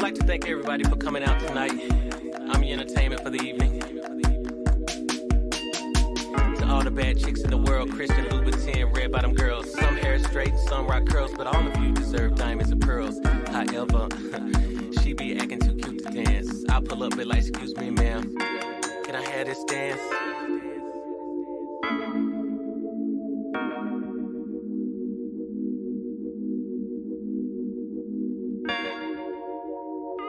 I'd like to thank everybody for coming out tonight. I'm your entertainment for the evening. To all the bad chicks in the world, Christian Louboutin, red bottom girls. Some hair straight, some rock curls, but all of you deserve diamonds and pearls. However, she be acting too cute to dance. I'll pull up and like, excuse me, ma'am, can I have this dance?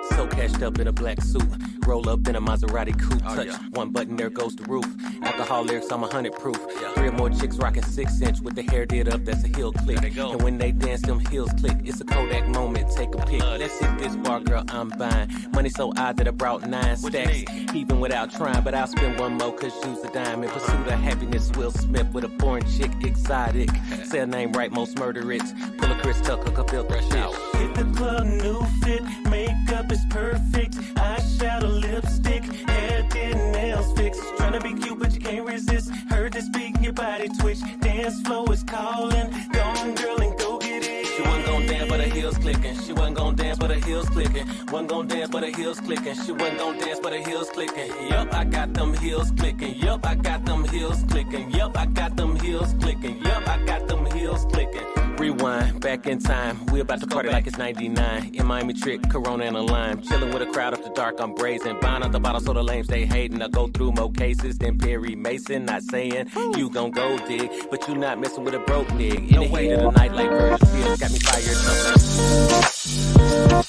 So cashed up in a black suit, roll up in a Maserati coupe, touch one button, there goes the roof. Alcohol lyrics, I'm 100 proof. 3 or more chicks rocking 6-inch with the hair did up, that's a heel click. And when they dance, them heels click. It's a Kodak moment, take a pic. Let's hit this bar, girl, I'm buying. Money so odd that I brought 9 stacks, even without trying. But I'll spend one more, cause you's a dime. In pursuit of happiness, Will Smith with a foreign chick, exotic. Say her name right, most murder it. Pull a Chris Tucker, could build that shit. Hit the club, new fit, makeup is perfect. Eyeshadow, lipstick, hair did, nails fixed. Trying to be cute, but you can't resist. Heard this beat, your body twitch. Dance floor is calling. Go on, girl, and go get it. She wasn't gon' dance, but her heels clicking. She wasn't gon' dance, but her heels clicking. Wasn't gon' dance, but her heels clicking. She wasn't gon' dance, but her heels clicking. Yup, I got them heels clicking. Yup, I got them heels clicking. Yup, I got them heels clicking. Yup, I got them heels clicking. Rewind, back in time. We about to party like it's 99. In Miami trick, Corona and a lime. Chilling with a crowd after dark, I'm brazen. Buying out the bottle so the lames stay hating. I go through more cases than Perry Mason. Not saying you gon' go dig, but you not messing with a broke nigga. In the heat of the night like Virgil Fields, got me fired up.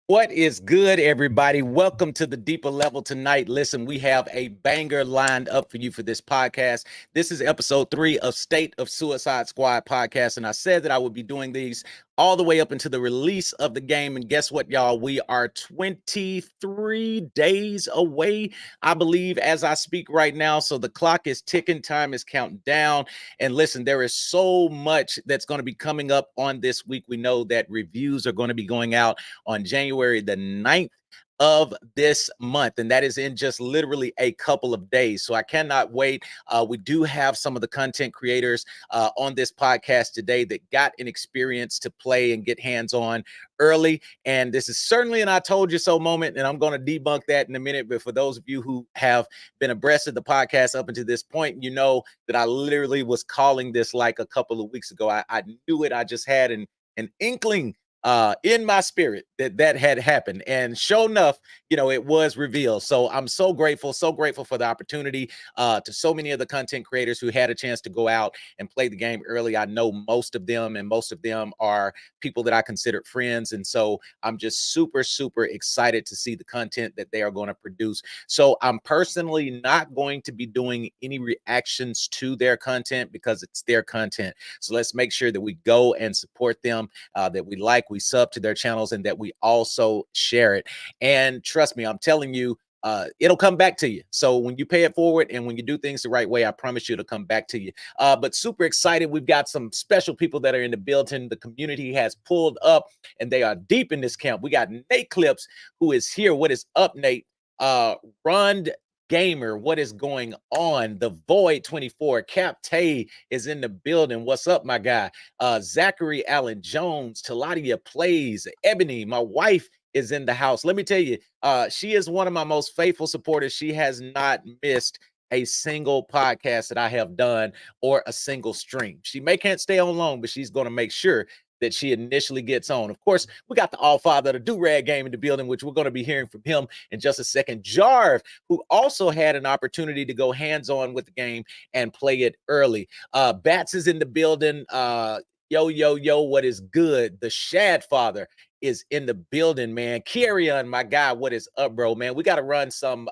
What is good, everybody? Welcome to the Deeper Level tonight. Listen, we have a banger lined up for you for this podcast. This is episode 3 of State of Suicide Squad podcast, and I said that I would be doing these all the way up until the release of the game. And guess what, y'all? We are 23 days away, I believe, as I speak right now. So the clock is ticking, time is counting down. And listen, there is so much that's going to be coming up on this week. We know that reviews are going to be going out on January the 9th of this month, and that is in just literally a couple of days. So I cannot wait. We do have some of the content creators on this podcast today that got an experience to play and get hands-on early, and this is certainly an I told you so moment, and I'm going to debunk that in a minute. But for those of you who have been abreast of the podcast up until this point, you know that I literally was calling this like a couple of weeks ago. I knew it. I just had an inkling in my spirit that had happened, and sure enough, you know, it was revealed. So I'm so grateful for the opportunity to so many of the content creators who had a chance to go out and play the game early. I know most of them, and most of them are people that I considered friends, and so I'm just super excited to see the content that they are going to produce. So I'm personally not going to be doing any reactions to their content because it's their content. So let's make sure that we go and support them, that we like, we sub to their channels, and that we also share it. And trust me, I'm telling you, it'll come back to you. So when you pay it forward and when you do things the right way, I promise you it'll come back to you. But super excited. We've got some special people that are in the building. The community has pulled up and they are deep in this camp. We got Nate Clips, who is here. What is up, Nate? Rond Gamer, what is going on? The Void 24, Cap Tay is in the building. What's up, my guy? Zachary Allen Jones, Taladia Plays, Ebony, my wife is in the house. Let me tell you, she is one of my most faithful supporters. She has not missed a single podcast that I have done or a single stream. She can't stay on long, but she's going to make sure that she initially gets on. Of course, we got the all-father of the Do-Rag game in the building, which we're going to be hearing from him in just a second. Jarv, who also had an opportunity to go hands-on with the game and play it early. Bats is in the building. Yo, what is good? The Shad Father is in the building, man. Carrion, my guy, what is up, bro, man? We got to run some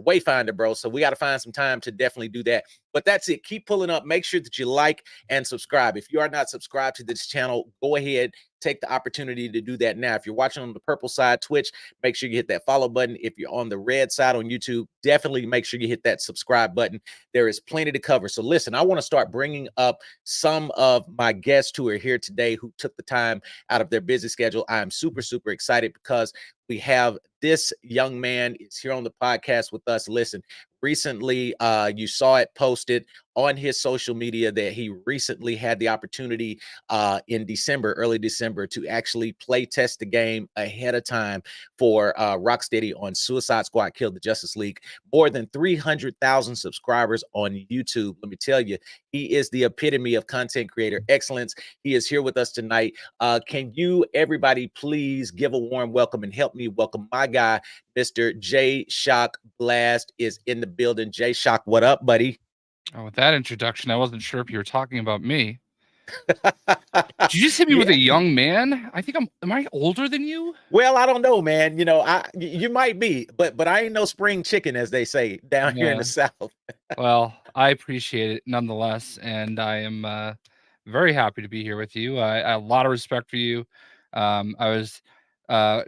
Wayfinder, bro. So we got to find some time to definitely do that. But that's it. Keep pulling up. Make sure that you like and subscribe. If you are not subscribed to this channel, go ahead, take the opportunity to do that now. If you're watching on the purple side, Twitch, make sure you hit that follow button. If you're on the red side on YouTube, definitely make sure you hit that subscribe button. There is plenty to cover. So listen, I want to start bringing up some of my guests who are here today who took the time out of their busy schedule. I am super excited because we have this young man is here on the podcast with us. Listen, recently, you saw it posted on his social media that he recently had the opportunity in December, early December, to actually play test the game ahead of time for Rocksteady on Suicide Squad Kill the Justice League. More than 300,000 subscribers on YouTube. Let me tell you, he is the epitome of content creator excellence. He is here with us tonight. Can you, everybody, please give a warm welcome and help me welcome my guy, Mr. J Shock Blast is in the building. J Shock, what up, buddy? Oh, with that introduction, I wasn't sure if you were talking about me. Did you just hit me Yeah. with a young man? I think am I older than you? Well, I don't know, man. You know, you might be, but I ain't no spring chicken, as they say down here in the South. Well, I appreciate it nonetheless, and I am very happy to be here with you. I have a lot of respect for you. I was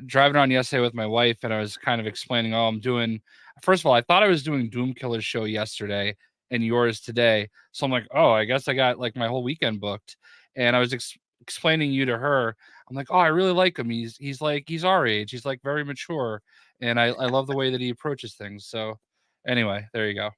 driving around yesterday with my wife, and I was kind of explaining, I'm doing. First of all, I thought I was doing Doom Killer's show yesterday and yours today, so I'm like, oh, I guess I got like my whole weekend booked. And I was explaining you to her. I'm like, oh, I really like him. He's our age. He's like very mature, and I love the way that he approaches things. So, anyway, there you go.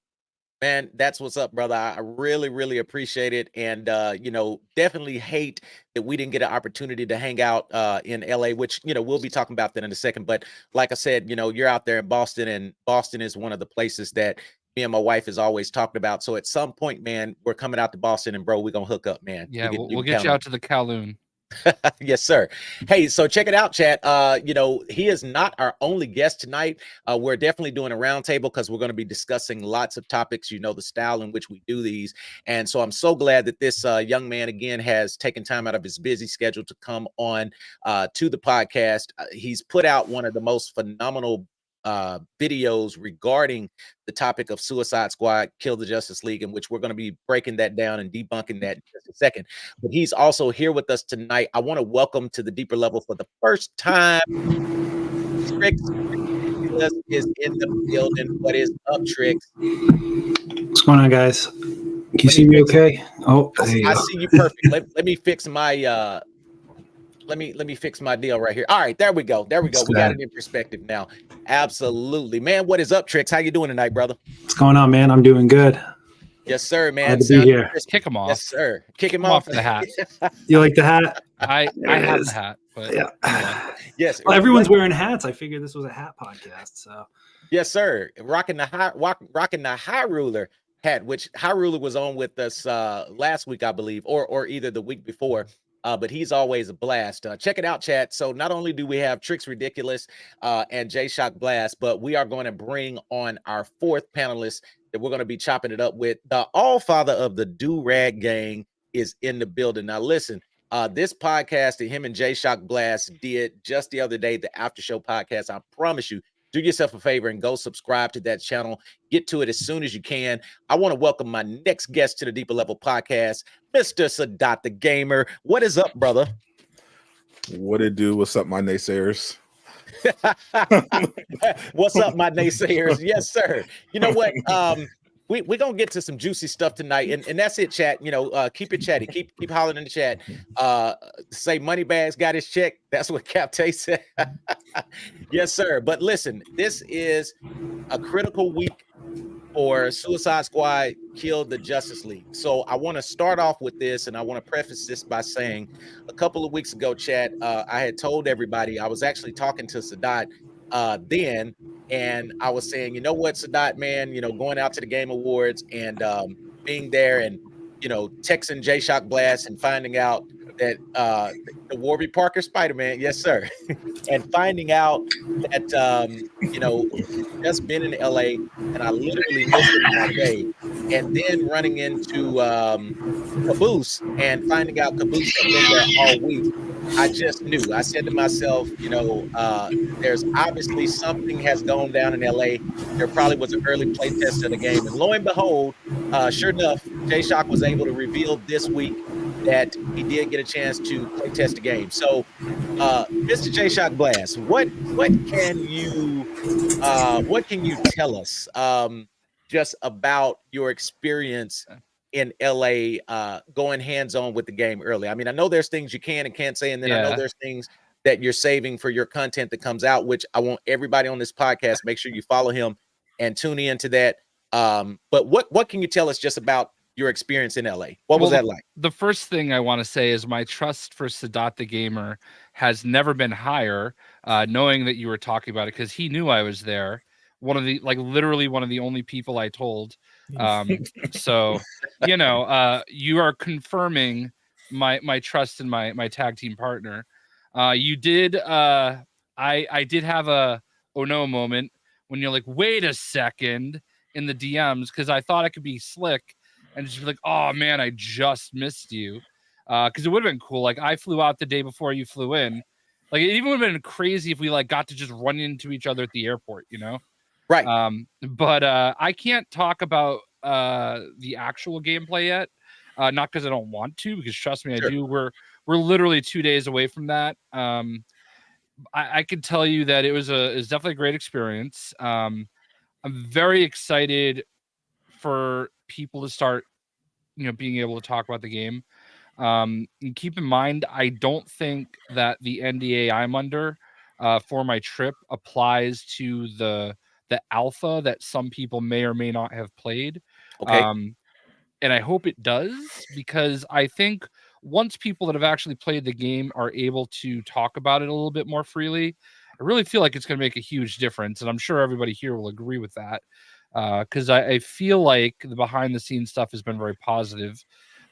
Man, that's what's up, brother. I really, really appreciate it. And, you know, definitely hate that we didn't get an opportunity to hang out in LA, which, you know, we'll be talking about that in a second. But like I said, you know, you're out there in Boston, and Boston is one of the places that me and my wife is always talking about. So at some point, man, we're coming out to Boston, and bro, we're going to hook up, man. Yeah, we'll get you out to the Kowloon. Yes, sir. Hey, so check it out, chat. You know, he is not our only guest tonight. We're definitely doing a roundtable because we're going to be discussing lots of topics, you know, the style in which we do these. And so I'm so glad that this young man, again, has taken time out of his busy schedule to come on to the podcast. He's put out one of the most phenomenal videos regarding the topic of Suicide Squad Kill the Justice League, in which we're going to be breaking that down and debunking that in just a second. But he's also here with us tonight. I want to welcome to the deeper level for the first time, Trix is in the building. What is up, Trix? What's going on, guys? Can you see me okay? Oh, I see you perfect. Let me fix my let me fix my deal right here. All right, there we go. There we go. We got it in perspective now. Absolutely, man. What is up, Trix? How you doing tonight, brother? What's going on, man? I'm doing good. Yes, sir, man. Glad to be here. Kick him off. Yes, sir. Kick him off the hat. You like the hat? I have the hat, but yeah. Anyway. Yes. Well, everyone's wearing hats. I figured this was a hat podcast. So. Yes, sir. Rocking the high ruler hat, which High Ruler was on with us last week, I believe, or either the week before. But he's always a blast. Check it out, chat. So not only do we have Trix Ridiculous and J Shock Blast, but we are going to bring on our fourth panelist that we're going to be chopping it up with. The all-father of the Do-Rag Gang is in the building. Now, listen, this podcast that him and J Shock Blast did just the other day, the After Show podcast, I promise you, do yourself a favor and go subscribe to that channel. Get to it as soon as you can. I want to welcome my next guest to the Deeper Level podcast, Mr. Sadat the Gamer. What is up, brother? What it do? What's up, my naysayers? What's up, my naysayers? Yes, sir. You know what? We're gonna get to some juicy stuff tonight, and that's it, chat. You know, keep it chatty, keep hollering in the chat. Say Moneybags got his check. That's what Cap Tay said. Yes, sir. But listen, this is a critical week for Suicide Squad Kill the Justice League. So I want to start off with this, and I want to preface this by saying a couple of weeks ago, chat, I had told everybody, I was actually talking to Sadat then, and I was saying, you know what, Sadat, man, you know, going out to the Game Awards and being there and, you know, texting J Shock Blast and finding out that the Warby Parker Spider-Man, yes, sir, and finding out that, you know, just been in LA and I literally missed it all day, and then running into Caboose and finding out Caboose had been there all week. I just knew. I said to myself, you know, there's obviously something has gone down in LA. There probably was an early play test of the game. And lo and behold, sure enough, J Shock was able to reveal this week that he did get a chance to play test the game. So, Mr. J Shock Blast, what can you tell us just about your experience in LA going hands-on with the game early? I mean, I know there's things you can and can't say, and then I know there's things that you're saving for your content that comes out, which I want everybody on this podcast, make sure you follow him and tune into that. But what can you tell us just about your experience in LA? What was that like? The first thing I want to say is my trust for Sadat the Gamer has never been higher, knowing that you were talking about it, because he knew I was there. Literally one of the only people I told. So, you are confirming my trust in my tag team partner. You did. I did have a oh no moment when you're like, wait a second, in the DMs, because I thought I could be slick and just be like, oh man, I just missed you. Because it would have been cool. Like, I flew out the day before you flew in. Like, it even would have been crazy if we like got to just run into each other at the airport, Right. But I can't talk about the actual gameplay yet. Not because I don't want to, because trust me, Sure. I do. We're literally 2 days away from that. I can tell you that it was definitely a great experience. I'm very excited for people to start, being able to talk about the game. And keep in mind, I don't think that the NDA I'm under for my trip applies to the alpha that some people may or may not have played. Okay. And I hope it does, because I think once people that have actually played the game are able to talk about it a little bit more freely, I really feel like it's going to make a huge difference. And I'm sure everybody here will agree with that, because I feel like the behind the scenes stuff has been very positive.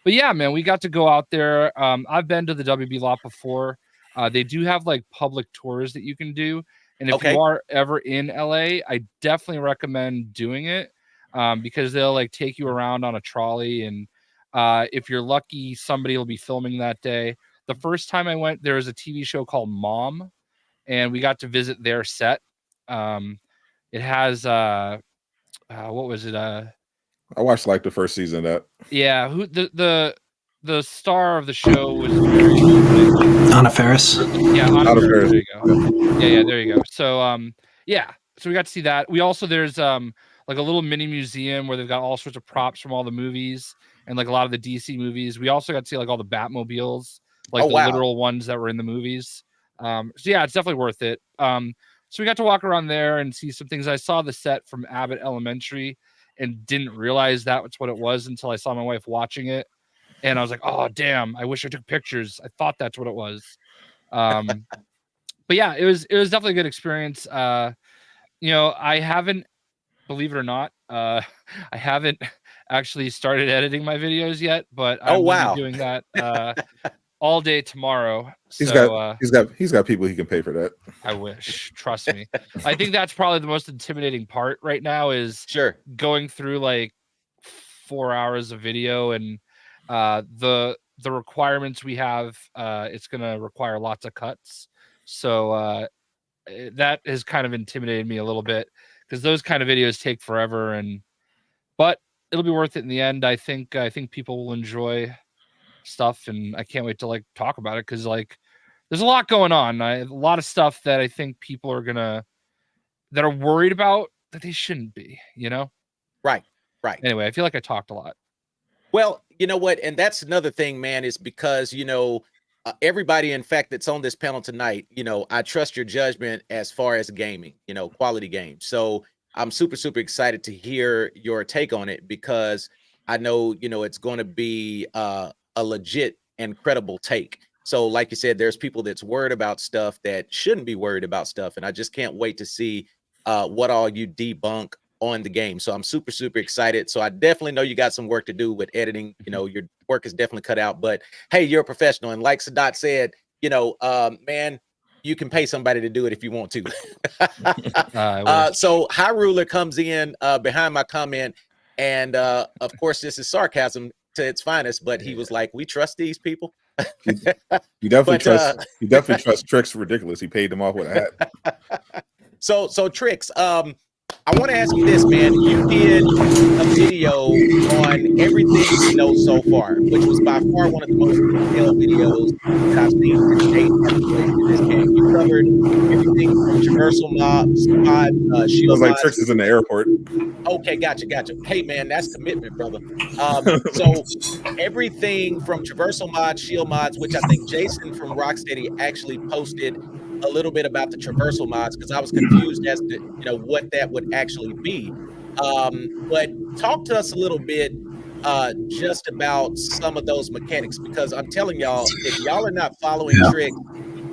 But yeah, man, we got to go out there. I've been to the WB lot before. They do have like public tours that you can do. And if you are ever in LA, I definitely recommend doing it. Because they'll like take you around on a trolley, and if you're lucky, somebody will be filming that day. The first time I went, there was a TV show called Mom, and we got to visit their set. It has what was it? I watched like the first season of that. Yeah, who the star of the show was very Anna Faris. Yeah, Anna Faris. Faris. There you go. Yeah, there you go. So so we got to see that. We also, there's like a little mini museum where they've got all sorts of props from all the movies and like a lot of the DC movies. We also got to see like all the Batmobiles, like literal ones that were in the movies. So yeah, it's definitely worth it. So we got to walk around there and see some things. I saw the set from Abbott Elementary and didn't realize that's what it was until I saw my wife watching it. And I was like, oh, damn, I wish I took pictures. I thought that's what it was. But yeah, it was definitely a good experience. I haven't, believe it or not, I haven't actually started editing my videos yet, but I'm gonna be doing that all day tomorrow. He's got people he can pay for that. I wish. Trust me. I think that's probably the most intimidating part right now is going through like 4 hours of video, and the requirements we have. It's gonna require lots of cuts, so that has kind of intimidated me a little bit, because those kind of videos take forever, but it'll be worth it in the end. I think people will enjoy stuff, and I can't wait to like talk about it, because like there's a lot going on. A lot of stuff that I think people are that are worried about that they shouldn't be, Right. Anyway, I feel like I talked a lot. Well, you know what? And that's another thing, man, is because, everybody, in fact, that's on this panel tonight, I trust your judgment as far as gaming, quality games. So I'm super, super excited to hear your take on it, because I know, it's going to be a legit and credible take. So like you said, there's people that's worried about stuff that shouldn't be worried about stuff. And I just can't wait to see what all you debunk on the game. So I'm super, super excited. So I definitely know you got some work to do with editing. Your work is definitely cut out, but hey, you're a professional. And like Sadat said, man, you can pay somebody to do it if you want to. So High Ruler comes in behind my comment. And of course, this is sarcasm to its finest, but he was like, we trust these people. You definitely trust Tricks. Ridiculous. He paid them off with a hat. So Tricks, I want to ask you this, man. You did a video on everything you know so far, which was by far one of the most detailed videos that I've seen to date in this game. You covered everything from traversal mod, shield like mods. Tricks is in the airport. Okay, gotcha. Hey, man, that's commitment, brother. So everything from traversal mods, shield mods, which I think Jason from Rocksteady actually posted a little bit about the traversal mods, because I was confused as to what that would actually be. But talk to us a little bit just about some of those mechanics, because I'm telling y'all, if y'all are not following Trick,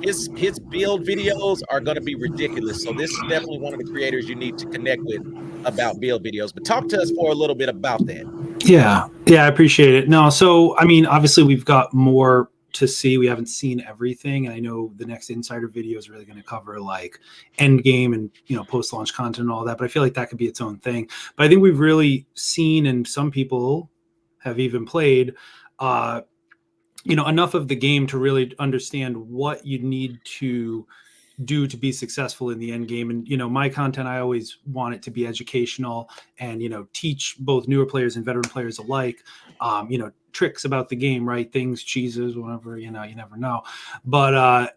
his build videos are going to be ridiculous. So this is definitely one of the creators you need to connect with about build videos. But talk to us for a little bit about that. Yeah, I appreciate it. No, so I mean, obviously we've got more to see. We haven't seen everything, and I know the next Insider video is really going to cover like end game and post-launch content and all that. But I feel like that could be its own thing. But I think we've really seen, and some people have even played, enough of the game to really understand what you need to do to be successful in the end game. And my content, I always want it to be educational and teach both newer players and veteran players alike tricks about the game, right? Things, cheeses, whatever, you never know. But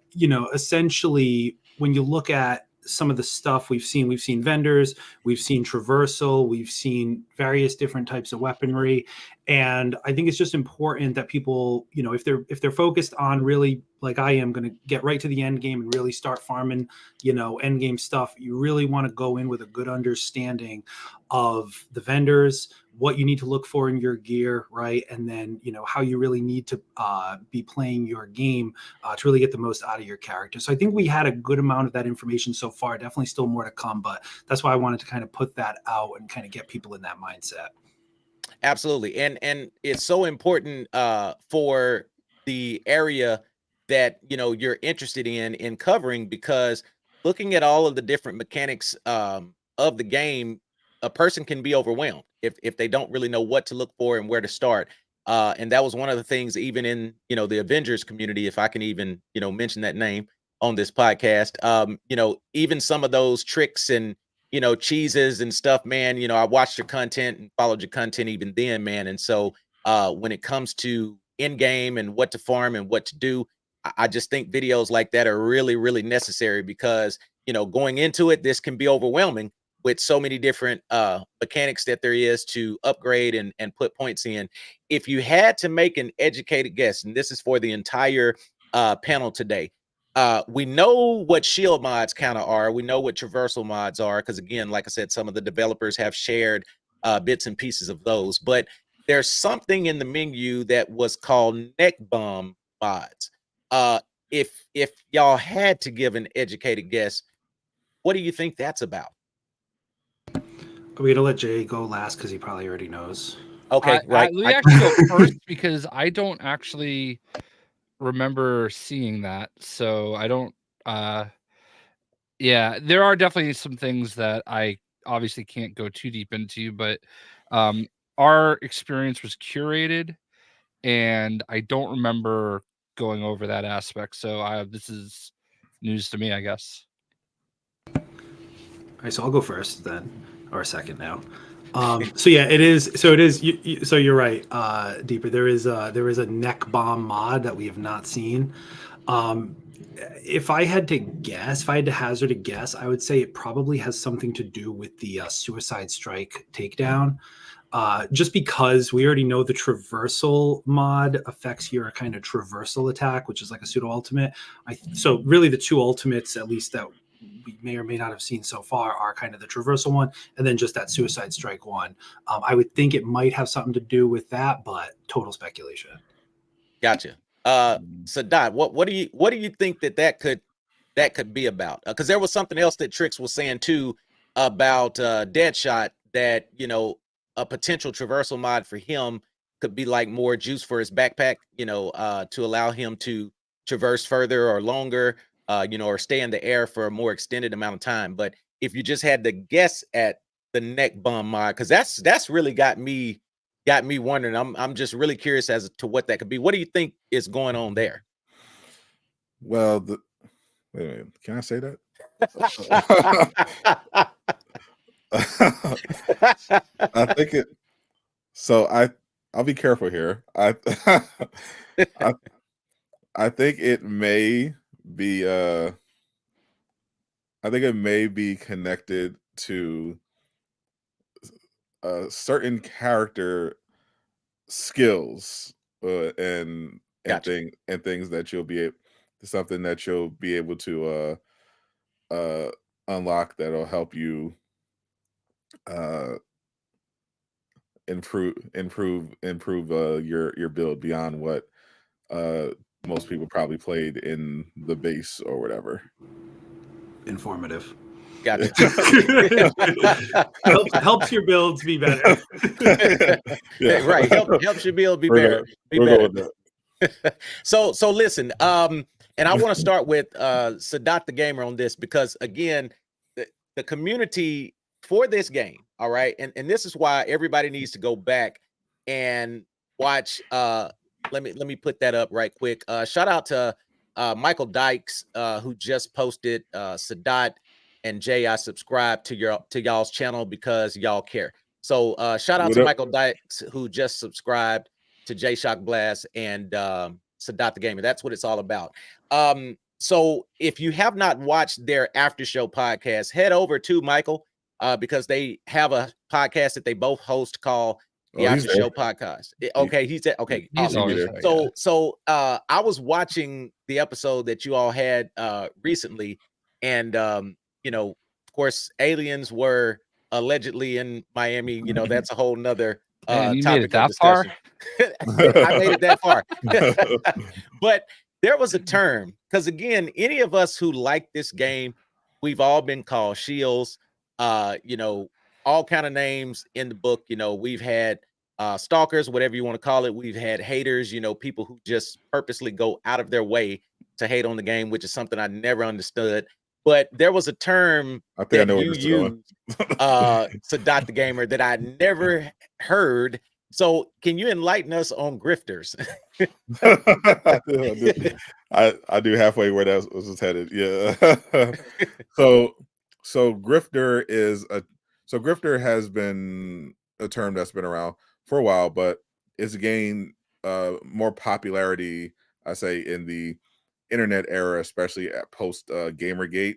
essentially when you look at some of the stuff we've seen vendors, we've seen traversal, we've seen various different types of weaponry. And I think it's just important that people, if they're focused on really, like I am, going to get right to the end game and really start farming, end game stuff, you really want to go in with a good understanding of the vendors, what you need to look for in your gear, right? And then, how you really need to be playing your game to really get the most out of your character. So I think we had a good amount of that information so far. Definitely still more to come, but that's why I wanted to kind of put that out and kind of get people in that mindset. Absolutely. And it's so important for the area that you're interested in covering, because looking at all of the different mechanics of the game, a person can be overwhelmed if they don't really know what to look for and where to start. And that was one of the things, even in the Avengers community, if I can even mention that name on this podcast, even some of those tricks and cheeses and stuff, man, I watched your content and followed your content even then, man. And so when it comes to in game and what to farm and what to do, I just think videos like that are really, really necessary, because, going into it, this can be overwhelming with so many different mechanics that there is to upgrade and put points in. If you had to make an educated guess, and this is for the entire panel today, we know what shield mods kind of are. We know what traversal mods are, because again, like I said, some of the developers have shared bits and pieces of those. But there's something in the menu that was called neck bomb mods. If y'all had to give an educated guess, what do you think that's about? Are we gonna let Jay go last because he probably already knows? Okay, right. Let me actually go first, because I don't actually remember seeing that, so I don't. Yeah, there are definitely some things that I obviously can't go too deep into, but our experience was curated, and I don't remember going over that aspect. So this is news to me, I guess. All right, so I'll go first then, or second now. So yeah, it is. So it is. So you're right, Deeper. There is a neck bomb mod that we have not seen. If I had to guess, if I had to hazard a guess, I would say it probably has something to do with the suicide strike takedown. Just because we already know the traversal mod affects your kind of traversal attack, which is like a pseudo ultimate. So really the two ultimates, at least that we may or may not have seen so far, are kind of the traversal one and then just that suicide strike one. I would think it might have something to do with that, but total speculation. Gotcha. Sadat, what do you think that could be about? Because there was something else that Trix was saying too about Deadshot, that a potential traversal mod for him could be like more juice for his backpack, to allow him to traverse further or longer, or stay in the air for a more extended amount of time. But if you just had to guess at the neck bomb mod, because that's really got me wondering. I'm just really curious as to what that could be. What do you think is going on there? Well, wait a minute. Can I say that? I think it. So I'll be careful here. I think it may be. I think it may be connected to certain character skills and Gotcha. things that you'll be something that you'll be able to unlock that'll help you improve your build beyond what most people probably played in the base or whatever. Informative. Gotcha. helps your builds be better. Yeah. Right. Helps your build be better. So listen, and I want to start with Sadat the Gamer on this, because again, the community for this game, all right, and this is why everybody needs to go back and watch. Let me put that up right quick. Shout out to Michael Dykes, who just posted. Sadat and Jay, I subscribe to y'all's channel because y'all care. So shout out to Michael Dykes, who just subscribed to J Shock Blast and Sadat the Gamer. That's what it's all about. So if you have not watched their after show podcast, head over to Michael, because they have a podcast that they both host called the After Show Podcast. Okay, he's there. Okay, he's awesome. there. So I was watching the episode that you all had recently, and you know, of course, aliens were allegedly in Miami. You know, that's a whole nother you topic made it that of discussion. far? I made it that far. But there was a term, because again, any of us who like this game, we've all been called shields, you know, all kind of names in the book. You know, we've had stalkers, whatever you want to call it. We've had haters, you know, people who just purposely go out of their way to hate on the game, which is something I never understood. But there was a term that you used, Sadat the Gamer, that I never heard. So can you enlighten us on grifters? I do halfway where that was headed. Yeah. So grifter has been a term that's been around for a while, but it's gained more popularity, I say, in the internet era, especially at post Gamergate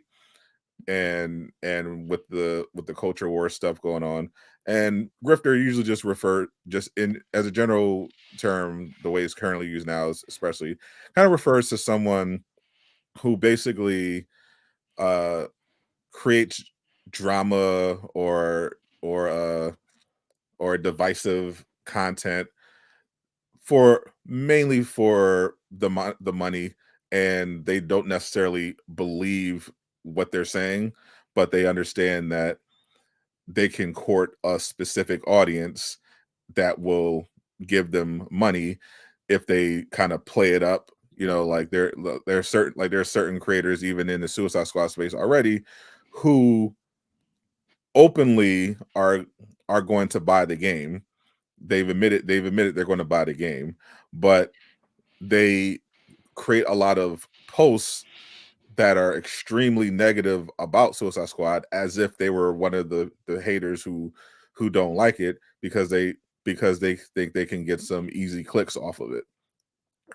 and with the culture war stuff going on. And grifter usually just in as a general term, the way it's currently used now is especially kind of refers to someone who basically creates drama or divisive content mainly for the money, and they don't necessarily believe what they're saying, but they understand that they can court a specific audience that will give them money if they kind of play it up. You know, like there are certain creators even in the Suicide Squad space already who openly are going to buy the game. They've admitted they're going to buy the game, but they create a lot of posts that are extremely negative about Suicide Squad, as if they were one of the haters who don't like it because they think they can get some easy clicks off of it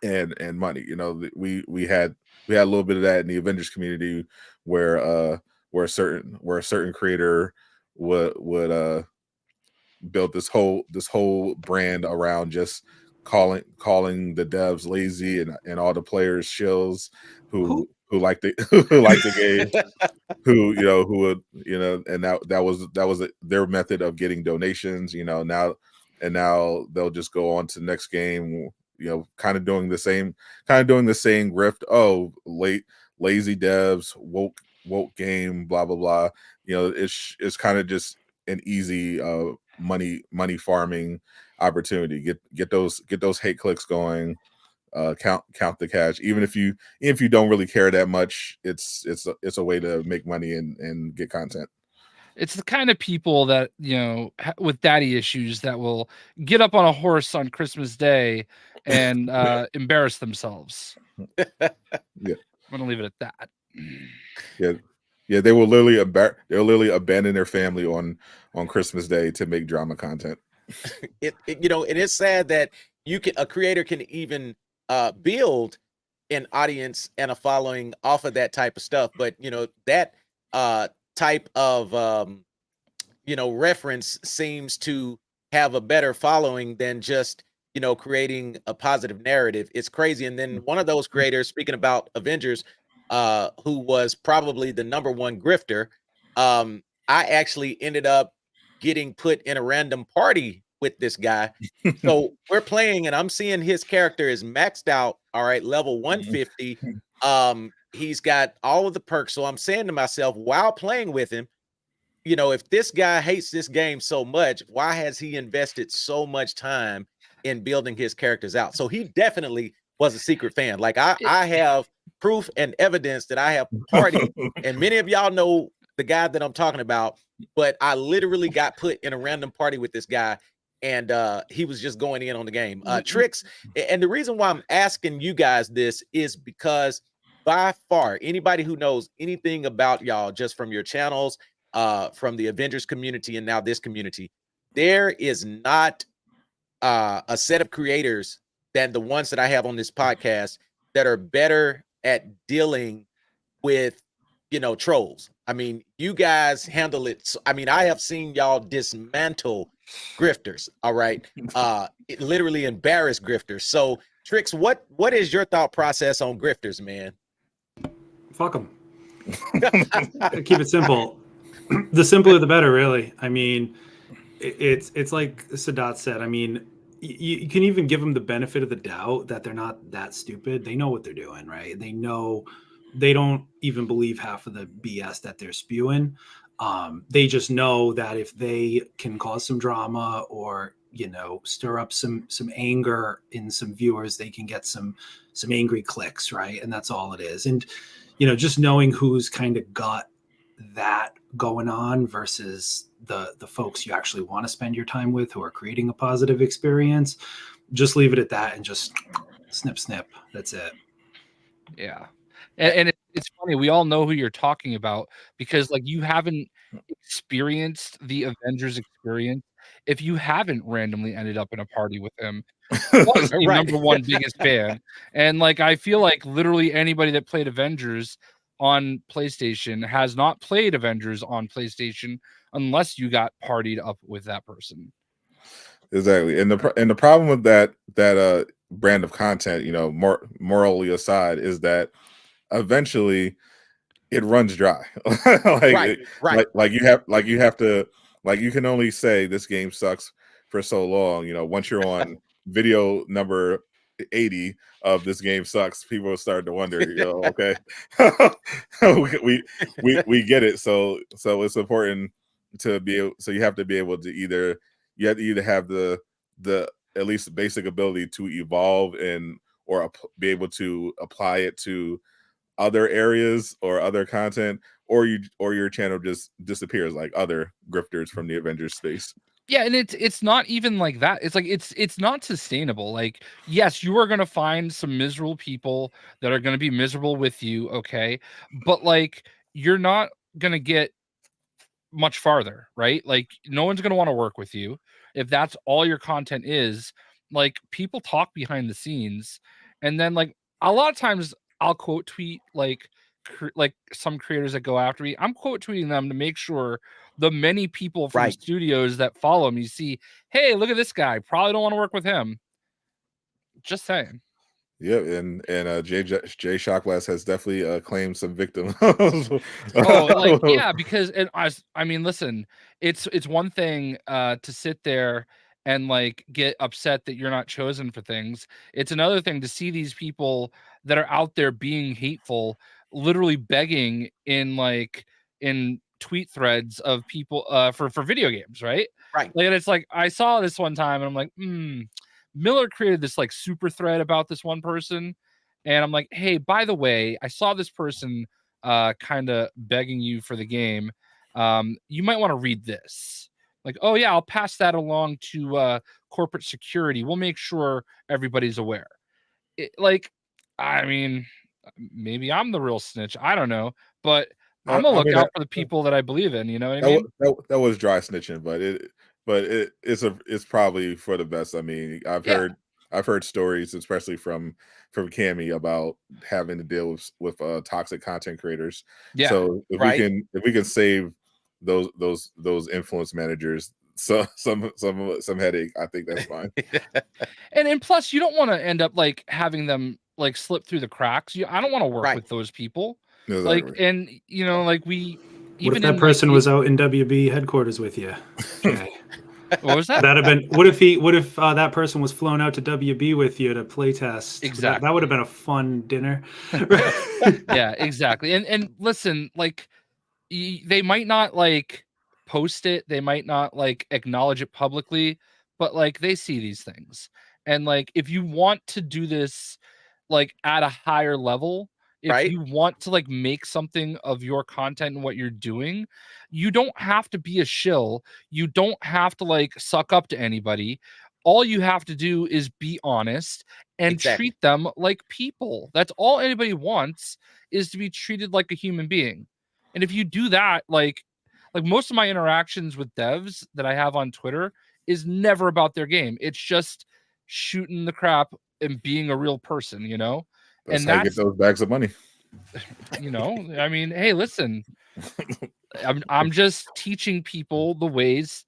and money. You know, we had a little bit of that in the Avengers community where a certain creator would built this whole brand around just calling the devs lazy and all the players shills who like the game, who would, and that was their method of getting donations, now they'll just go on to the next game, kind of doing the same grift. Oh, lazy devs, woke game, blah blah blah. It's kind of just an easy money farming opportunity. Get those hate clicks going, count the cash. Even if you don't really care that much, it's a way to make money and get content. It's the kind of people that, with daddy issues that will get up on a horse on Christmas Day and embarrass themselves. Yeah, I'm gonna leave it at that. Yeah, they will literally abandon their family on Christmas Day to make drama content. It is sad that a creator can even build an audience and a following off of that type of stuff, but that type of reference seems to have a better following than just creating a positive narrative. It's crazy. And then one of those creators, speaking about Avengers, who was probably the #1 grifter, I actually ended up getting put in a random party with this guy. So we're playing, and I'm seeing his character is maxed out. All right, level 150. He's got all of the perks. So I'm saying to myself, while playing with him, you know, if this guy hates this game so much, why has he invested so much time in building his characters out? So he definitely was a secret fan. Like I have proof and evidence that I have partied, and many of y'all know the guy that I'm talking about, but I literally got put in a random party with this guy, and he was just going in on the game. Tricks, and the reason why I'm asking you guys this is because by far, anybody who knows anything about y'all just from your channels, from the Avengers community and now this community, there is not a set of creators than the ones that I have on this podcast that are better at dealing with, you know, trolls. I mean, you guys handle it. So, I mean, I have seen y'all dismantle grifters. All right. Literally embarrass grifters. So Tricks, what is your thought process on grifters, man? Fuck them. Keep it simple. The simpler the better, really. I mean, it's like Sadat said. I mean, you can even give them the benefit of the doubt that they're not that stupid. They know what they're doing, right? They know, they don't even believe half of the BS that they're spewing. They just know that if they can cause some drama or, you know, stir up some anger in some viewers, they can get some angry clicks, right? And that's all it is. And, you know, just knowing who's kind of got that going on versus the folks you actually want to spend your time with who are creating a positive experience, just leave it at that and just snip. That's it. Yeah. And it's funny, we all know who you're talking about because like you haven't experienced the Avengers experience if you haven't randomly ended up in a party with him. Was the Right. number one biggest fan. And like I feel like literally anybody that played Avengers on PlayStation has not played Avengers on PlayStation unless you got partied up with that person. Exactly. And the problem with that brand of content, you know, morally aside, is that eventually it runs dry. Like you have to, like, you can only say this game sucks for so long. You know, once you're on video number 80 of this game sucks, people will start to wonder, you know, okay, we get it. So it's important to be able, so you have to be able to either have the at least basic ability to evolve and or be able to apply it to other areas or other content, or your channel just disappears like other grifters from the Avengers space. Yeah, and it's not even like that. It's like it's not sustainable. Like, yes, you are gonna find some miserable people that are gonna be miserable with you, okay? But like you're not gonna get much farther, right? Like no one's gonna want to work with you if that's all your content is. Like people talk behind the scenes, and then like a lot of times I'll quote tweet like some creators that go after me. I'm quote tweeting them to make sure the many people from studios that follow me see, hey, look at this guy. Probably don't want to work with him. Just saying. Yeah, and Jay Shocklast has definitely claimed some victims. Because I mean, listen, it's one thing to sit there and like get upset that you're not chosen for things. It's another thing to see these people that are out there being hateful, literally begging in tweet threads of people for video games, right? Right. Like, and it's like I saw this one time and I'm like, Miller created this like super thread about this one person, and I'm like, hey, by the way, I saw this person kind of begging you for the game. You might want to read this. Like, oh yeah, I'll pass that along to corporate security. We'll make sure everybody's aware. I mean, maybe I'm the real snitch. I don't know, but I'm gonna look out for the people that I believe in. You know what I mean? That was dry snitching, but it's probably for the best. I mean, I've heard stories, especially from Cammy, about having to deal with toxic content creators. Yeah. So if we can save those influence managers some headache, I think that's fine. and plus, you don't want to end up like having them like slip through the cracks. I don't want to work with those people. Exactly. Like, and you know, like What if that person was out in WB headquarters with you? Okay. What was that? That'd have been. What if that person was flown out to WB with you to play test? Exactly. That would have been a fun dinner. Yeah, exactly. And listen, like they might not like post it, they might not like acknowledge it publicly, but like they see these things. And like if you want to do this like at a higher level, if Right? you want to like make something of your content and what you're doing, you don't have to be a shill. You don't have to like suck up to anybody. All you have to do is be honest and Exactly. treat them like people. That's all anybody wants, is to be treated like a human being. And if you do that, like most of my interactions with devs that I have on Twitter is never about their game. It's just shooting the crap and being a real person, you know? That's And how you get those bags of money. you know, I mean, hey, listen, I'm just teaching people the ways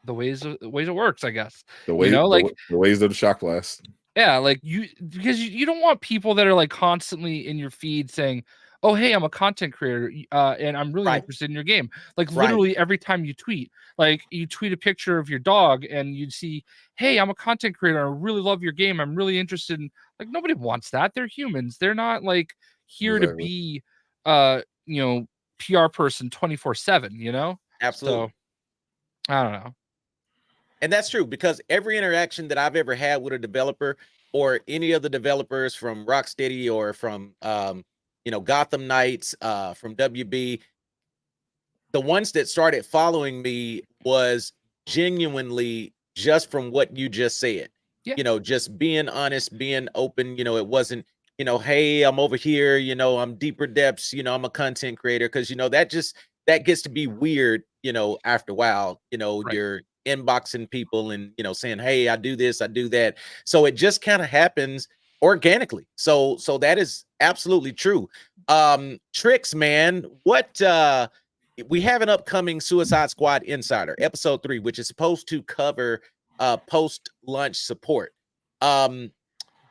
it works, I guess. The way, you know, like the ways of the shot glass. yeah, like because you don't want people that are like constantly in your feed saying, "Oh, hey, I'm a content creator, and I'm really Right. interested in your game." Like Right. literally every time you tweet, like you tweet a picture of your dog, and you'd see, "Hey, I'm a content creator. I really love your game. I'm really interested in." Like nobody wants that. They're humans. They're not like here to Exactly. be, you know, PR person 24/7. You know. Absolutely. So I don't know. And that's true, because every interaction that I've ever had with a developer or any of the developers from Rocksteady or from Gotham Knights, from WB, the ones that started following me was genuinely just from what you just said. Yeah. Just being honest, being open. It wasn't, hey, I'm over here, I'm deeper depths, I'm a content creator. Cause that gets to be weird, after a while, Right. you're inboxing people and, saying, hey, I do this, I do that. So it just kind of happens organically. So that is absolutely true. Tricks, man, what we have an upcoming Suicide Squad Insider episode 3, which is supposed to cover post-lunch support. Do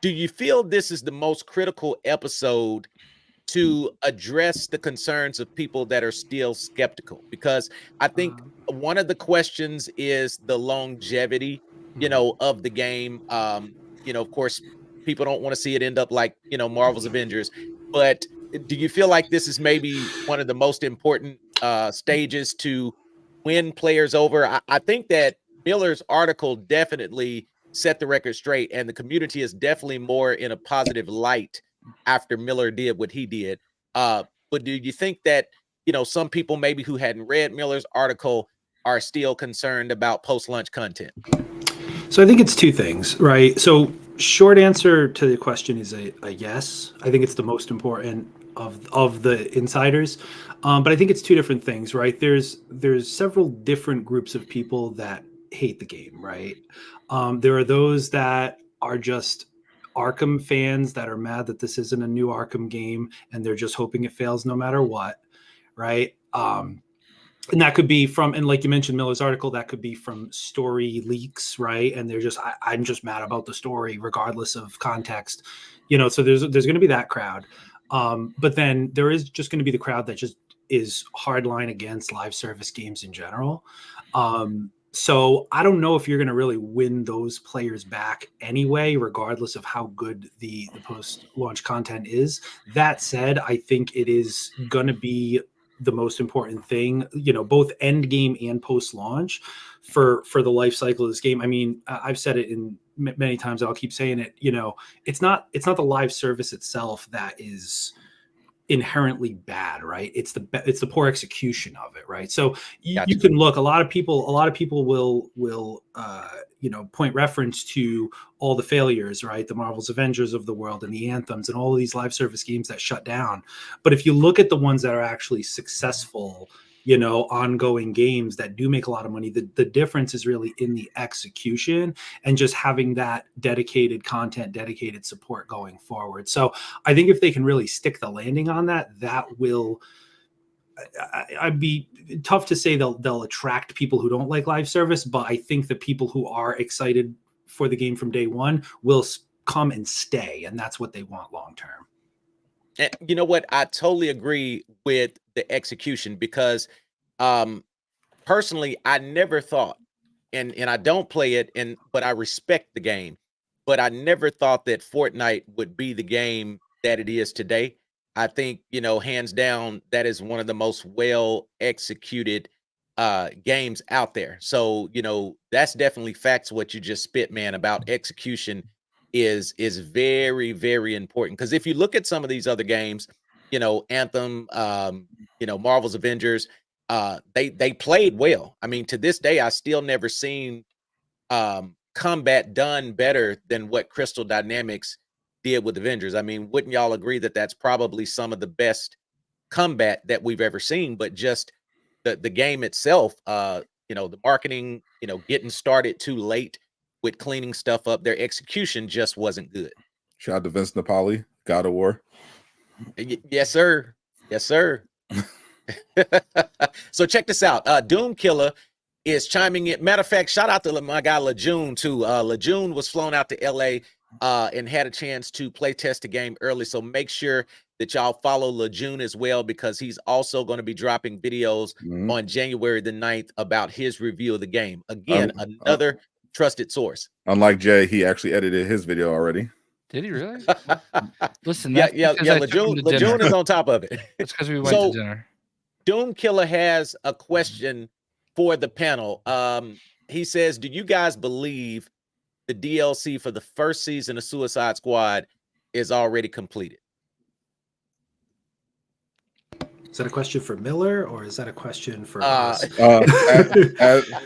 you feel this is the most critical episode to address the concerns of people that are still skeptical? Because I think one of the questions is the longevity, of the game. Of course, people don't want to see it end up like, Marvel's Avengers, but do you feel like this is maybe one of the most important stages to win players over? I think that Miller's article definitely set the record straight, and the community is definitely more in a positive light after Miller did what he did. But do you think that, some people maybe who hadn't read Miller's article are still concerned about post-lunch content? So I think it's two things, right? So short answer to the question is a yes. I think it's the most important of the insiders. But I think it's two different things, right? There's several different groups of people that hate the game, right? There are those that are just Arkham fans that are mad that this isn't a new Arkham game and they're just hoping it fails no matter what, right? And that could be from, and like you mentioned, Miller's article, that could be from story leaks, right? And they're just, I'm just mad about the story, regardless of context, So there's going to be that crowd, but then there is just going to be the crowd that just is hardline against live service games in general. So I don't know if you're going to really win those players back anyway, regardless of how good the post-launch content is. That said, I think it is going to be the most important thing, both end game and post-launch for the life cycle of this game. I mean, I've said it in many times, I'll keep saying it, it's not the live service itself that is inherently bad, right? It's the poor execution of it, right? So Gotcha. You can look, a lot of people will point reference to all the failures, right? The Marvel's Avengers of the world and the Anthems and all of these live service games that shut down. But if you look at the ones that are actually successful, ongoing games that do make a lot of money, the difference is really in the execution and just having that dedicated content, dedicated support going forward. So I think if they can really stick the landing on that, that will, I'd be tough to say they'll attract people who don't like live service, but I think the people who are excited for the game from day one will come and stay. And that's what they want long-term. And you know what? I totally agree with the execution, because personally, I never thought and I don't play it, but I respect the game. But I never thought that Fortnite would be the game that it is today. I think, hands down, that is one of the most well executed games out there. So, that's definitely facts what you just spit, man, about execution is very, very important. Because if you look at some of these other games, Anthem, Marvel's Avengers, they played well. I mean, to this day, I still never seen combat done better than what Crystal Dynamics did with Avengers. I mean, wouldn't y'all agree that that's probably some of the best combat that we've ever seen? But just the game itself, the marketing, getting started too late with cleaning stuff up, their execution just wasn't good. Shout out to Vince Napoli, God of War. Yes, sir. Yes, sir. So check this out. Doom Killer is chiming in. Matter of fact, shout out to my guy Lejeune too. Lejeune was flown out to LA and had a chance to play test the game early. So make sure that y'all follow Lejeune as well, because he's also going to be dropping videos on January the 9th about his review of the game. Again, another trusted source. Unlike Jay, he actually edited his video already. Did he really? Listen, yeah. Lejeune is on top of it. It's because we went to dinner. Doom Killer has a question for the panel. He says, do you guys believe the DLC for the first season of Suicide Squad is already completed? Is that a question for Miller, or is that a question for us?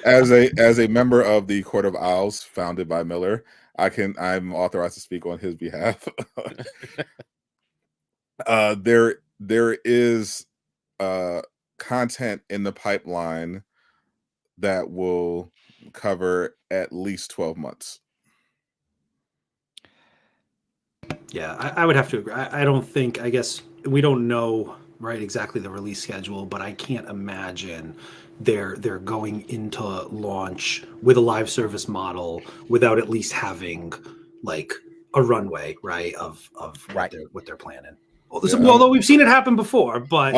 As a member of the Court of Owls founded by Miller, I'm authorized to speak on his behalf. There is content in the pipeline that will cover at least 12 months. Yeah, I would have to agree. I don't think, I guess we don't know exactly the release schedule, but I can't imagine they're going into launch with a live service model without at least having like a runway, of what they're planning. Although we've seen it happen before, but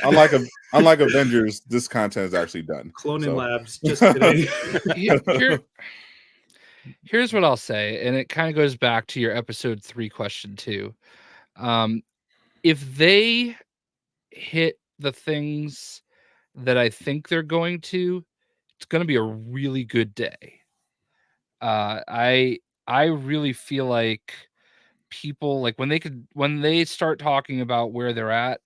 unlike Avengers, this content is actually done. Cloning labs, just kidding. Here's what I'll say, and it kind of goes back to your episode 3 question too. If they hit the things that I think they're going to, it's going to be a really good day. I really feel like people, like when they start talking about where they're at,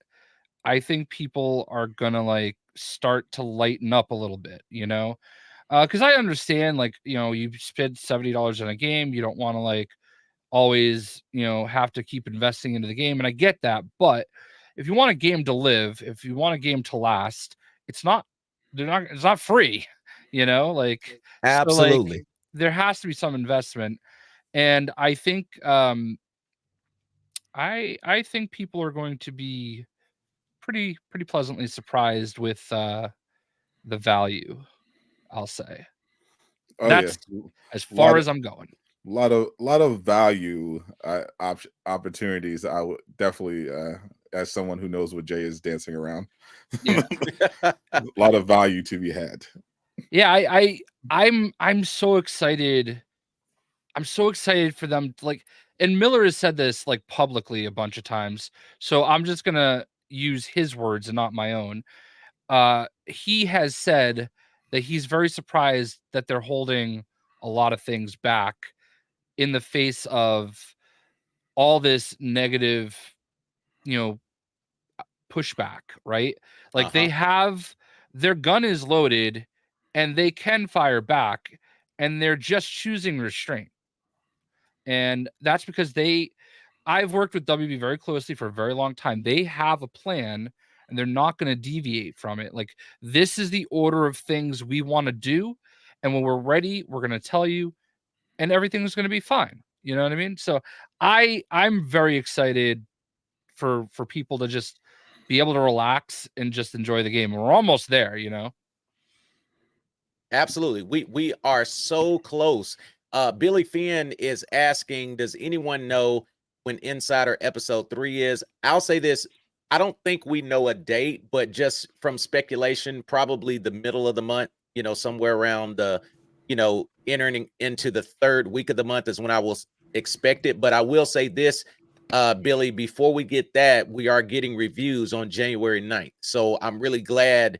I think people are gonna like start to lighten up a little bit, because I understand, like, you spend $70 on a game, you don't want to like always have to keep investing into the game, and I get that, but if you want a game to live, if you want a game to last, it's not free, like, absolutely. So, like, there has to be some investment, and I think I think people are going to be pretty pleasantly surprised with the value, I'll say. That's as far as I'm going. A lot of value opportunities. I would definitely, as someone who knows what Jay is dancing around, a lot of value to be had. Yeah, I'm so excited. I'm so excited for them to, like, and Miller has said this like publicly a bunch of times, so I'm just gonna use his words and not my own. He has said that he's very surprised that they're holding a lot of things back in the face of all this negative, pushback, right? Like, they have, their gun is loaded and they can fire back, and they're just choosing restraint. And that's because I've worked with WB very closely for a very long time. They have a plan and they're not going to deviate from it. Like, this is the order of things we want to do. And when we're ready, we're going to tell you, and everything's going to be fine. You know what I mean? So I'm very excited for people to just be able to relax and just enjoy the game. We're almost there, Absolutely. We are so close. Billy Finn is asking, does anyone know when Insider episode 3 is? I'll say this. I don't think we know a date, but just from speculation, probably the middle of the month, somewhere around the entering into the third week of the month is when I will expect it. But I will say this, Billy, before we get that, we are getting reviews on January 9th. So I'm really glad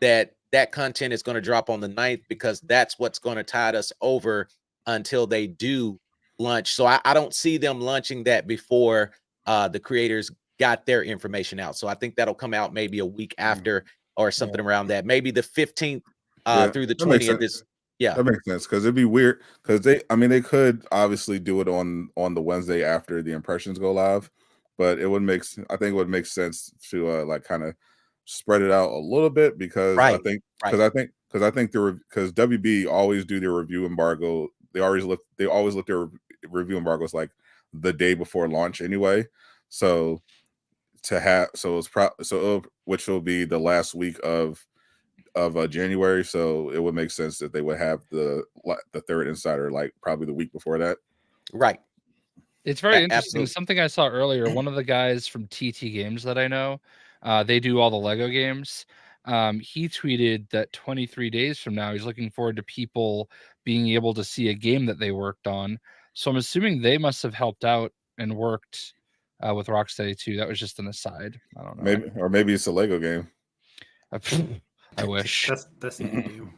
that content is going to drop on the 9th, because that's what's going to tide us over until they do launch. So I don't see them launching that before the creators got their information out. So I think that'll come out maybe a week after or something around that. Maybe the 15th through the 20th is. Yeah, that makes sense, because it'd be weird, because they could obviously do it on the Wednesday after the impressions go live, but it would I think it would make sense to like kind of spread it out a little bit, because I think because WB always do their review embargo. They always lift their review embargoes like the day before launch anyway. So which will be the last week of January, so it would make sense that they would have the third insider like probably the week before that. Right. It's very interesting. Absolutely. Something I saw earlier, one of the guys from TT Games that I know, they do all the Lego games. He tweeted that 23 days from now, he's looking forward to people being able to see a game that they worked on. So I'm assuming they must have helped out and worked with Rocksteady too. That was just an aside. I don't know. Maybe it's a Lego game. I wish. That's the game.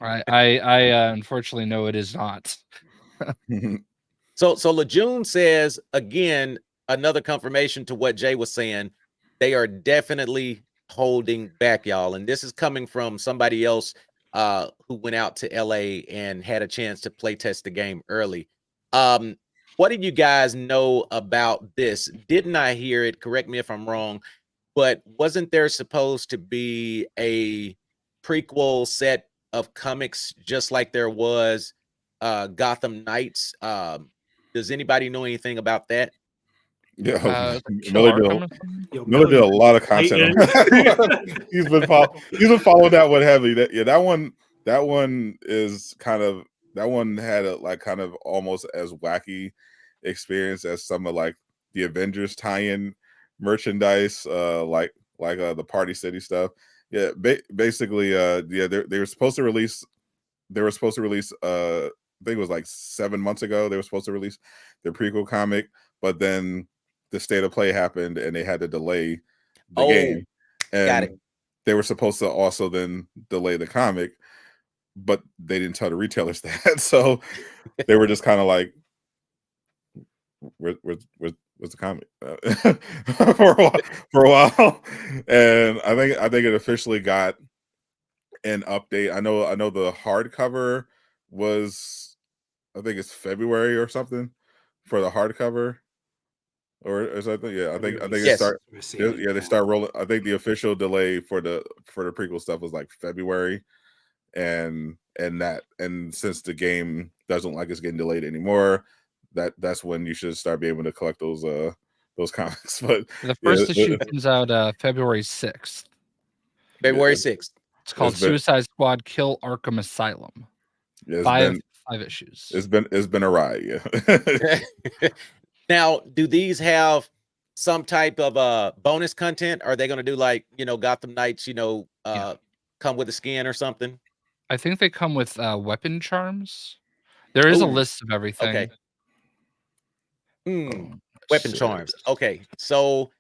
I unfortunately know it is not. So Lejeune says, again, another confirmation to what Jay was saying. They are definitely holding back, y'all. And this is coming from somebody else who went out to LA and had a chance to play test the game early. What did you guys know about this? Didn't I hear it? Correct me if I'm wrong, but wasn't there supposed to be a prequel set of comics just like there was Gotham Knights? Does anybody know anything about that? Yeah, Miller did a lot of content. He's been following that one heavily. That one is kind of, that one had a like kind of almost as wacky experience as some of like the Avengers tie-in merchandise, like the Party City stuff. Yeah, basically, they were supposed to release. I think it was like 7 months ago. They were supposed to release their prequel comic, but then the state of play happened and they had to delay the game. And they were supposed to also then delay the comic, but they didn't tell the retailers that. So they were just kind of like, where's the comic for a while. And I think it officially got an update. I know the hardcover was, I think it's February or something for the hardcover, or something. Yeah, I think yes. They start rolling. I think the official delay for the prequel stuff was like February, and since the game doesn't like it's getting delayed anymore, that's when you should start being able to collect those comics. But the first issue comes out February 6th. February 6th. It's called Suicide Squad Kill Arkham Asylum. Yeah, five issues. It's been a ride. Yeah. Now, do these have some type of bonus content? Are they going to do like, Gotham Knights, come with a skin or something? I think they come with weapon charms. There is a list of everything. Okay. Weapon charms. Okay. So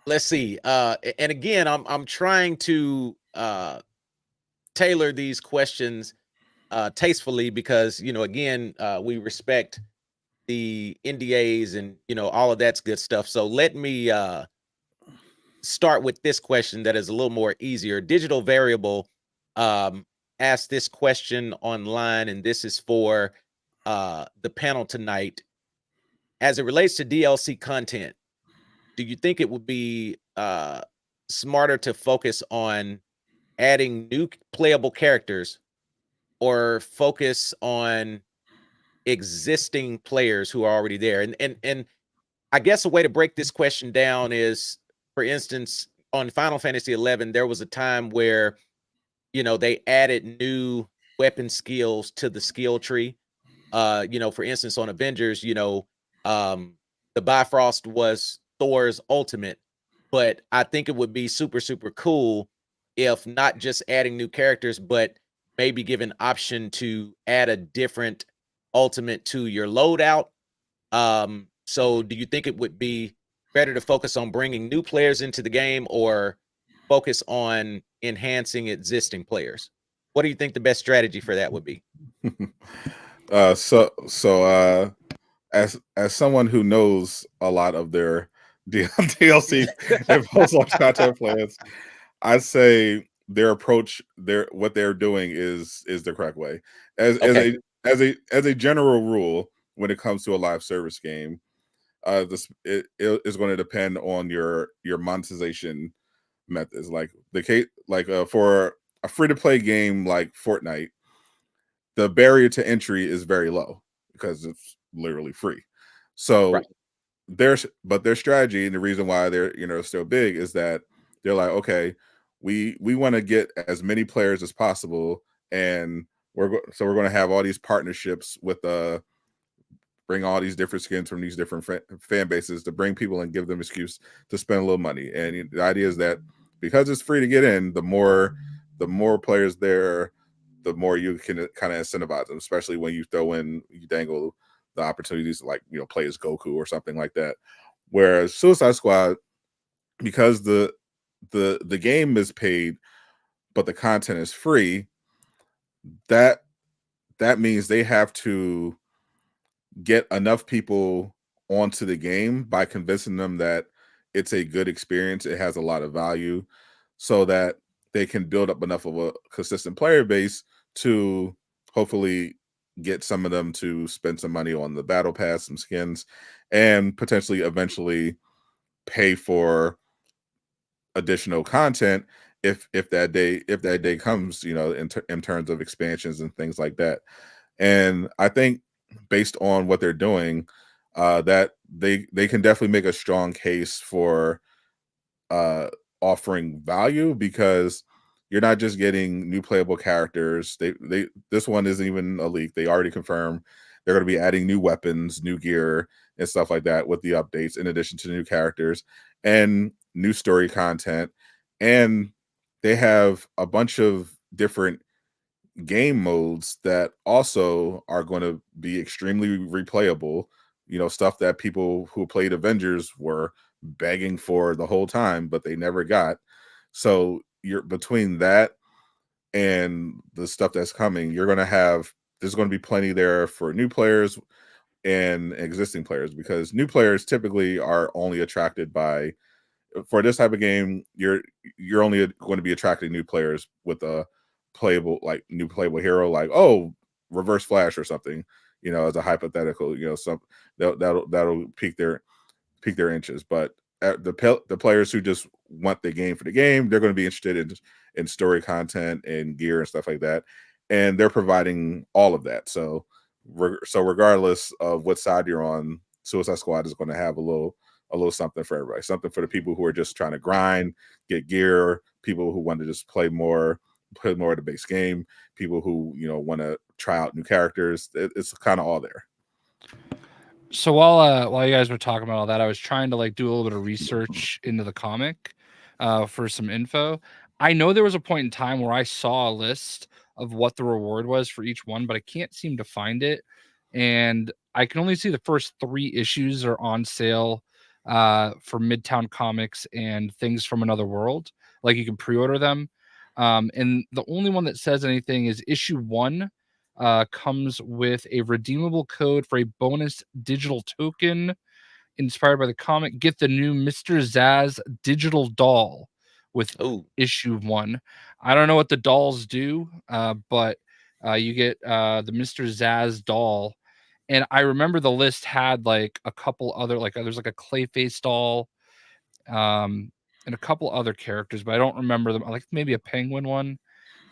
let's see. And again, I'm trying to tailor these questions tastefully, because again, we respect the NDAs and all of that's good stuff. So let me start with this question that is a little more easier. Digital Variable asked this question online, and this is for the panel tonight. As it relates to DLC content, do you think it would be smarter to focus on adding new playable characters, or focus on existing players who are already there? And I guess a way to break this question down is, for instance, on Final Fantasy 11, there was a time where, they added new weapon skills to the skill tree. For instance, on Avengers, the Bifrost was Thor's ultimate, but I think it would be super, super cool if not just adding new characters, but maybe giving option to add a different ultimate to your loadout. So do you think it would be better to focus on bringing new players into the game or focus on enhancing existing players? What do you think the best strategy for that would be? As someone who knows a lot of their DLC and post-launch content plans, I say their approach, what they're doing is the correct way. As a general rule, when it comes to a live service game, it is going to depend on your monetization methods. Like for a free-to-play game like Fortnite, the barrier to entry is very low because it's literally free. So their strategy, and the reason why they're still big, is that they're like, okay, we want to get as many players as possible, and we're going to have all these partnerships with bring all these different skins from these different fan bases to bring people and give them an excuse to spend a little money. And the idea is that because it's free to get in, the more players there, the more you can kind of incentivize them, especially when you dangle the opportunities like, play as Goku or something like that. Whereas Suicide Squad, because the game is paid, but the content is free, that means they have to get enough people onto the game by convincing them that it's a good experience, it has a lot of value, so that they can build up enough of a consistent player base to hopefully get some of them to spend some money on the battle pass, some skins, and potentially eventually pay for additional content if that day comes, in terms of expansions and things like that. And I think based on what they're doing, that they can definitely make a strong case for offering value, because you're not just getting new playable characters. This one isn't even a leak. They already confirmed they're going to be adding new weapons, new gear, and stuff like that with the updates, in addition to new characters and new story content. And they have a bunch of different game modes that also are going to be extremely replayable, stuff that people who played Avengers were begging for the whole time, but they never got. So you're between that and the stuff that's coming, there's going to be plenty there for new players and existing players, because new players typically are only attracted by, for this type of game, you're only going to be attracting new players with a new playable hero, like, Reverse Flash or something, as a hypothetical, some that'll pique their interest. But the players who just want the game for the game, they're going to be interested in story content and gear and stuff like that, and they're providing all of that. So regardless of what side you're on, Suicide Squad is going to have a little something for everybody. Something for the people who are just trying to grind, get gear, people who want to just play more of the base game, people who want to try out new characters. It's kind of all there. So while you guys were talking about all that, I was trying to do a little bit of research into the comic for some info. I know there was a point in time where I saw a list of what the reward was for each one, but I can't seem to find it. And I can only see the first 3 issues are on sale for Midtown Comics and Things from Another World. Like, you can pre-order them. And the only one that says anything is issue 1 comes with a redeemable code for a bonus digital token inspired by the comic. Get the new Mr. Zaz digital doll with issue 1. I don't know what the dolls do, but you get the Mr. Zaz doll. And I remember the list had a couple other, there's a Clayface doll, and a couple other characters, but I don't remember them. Maybe a penguin one.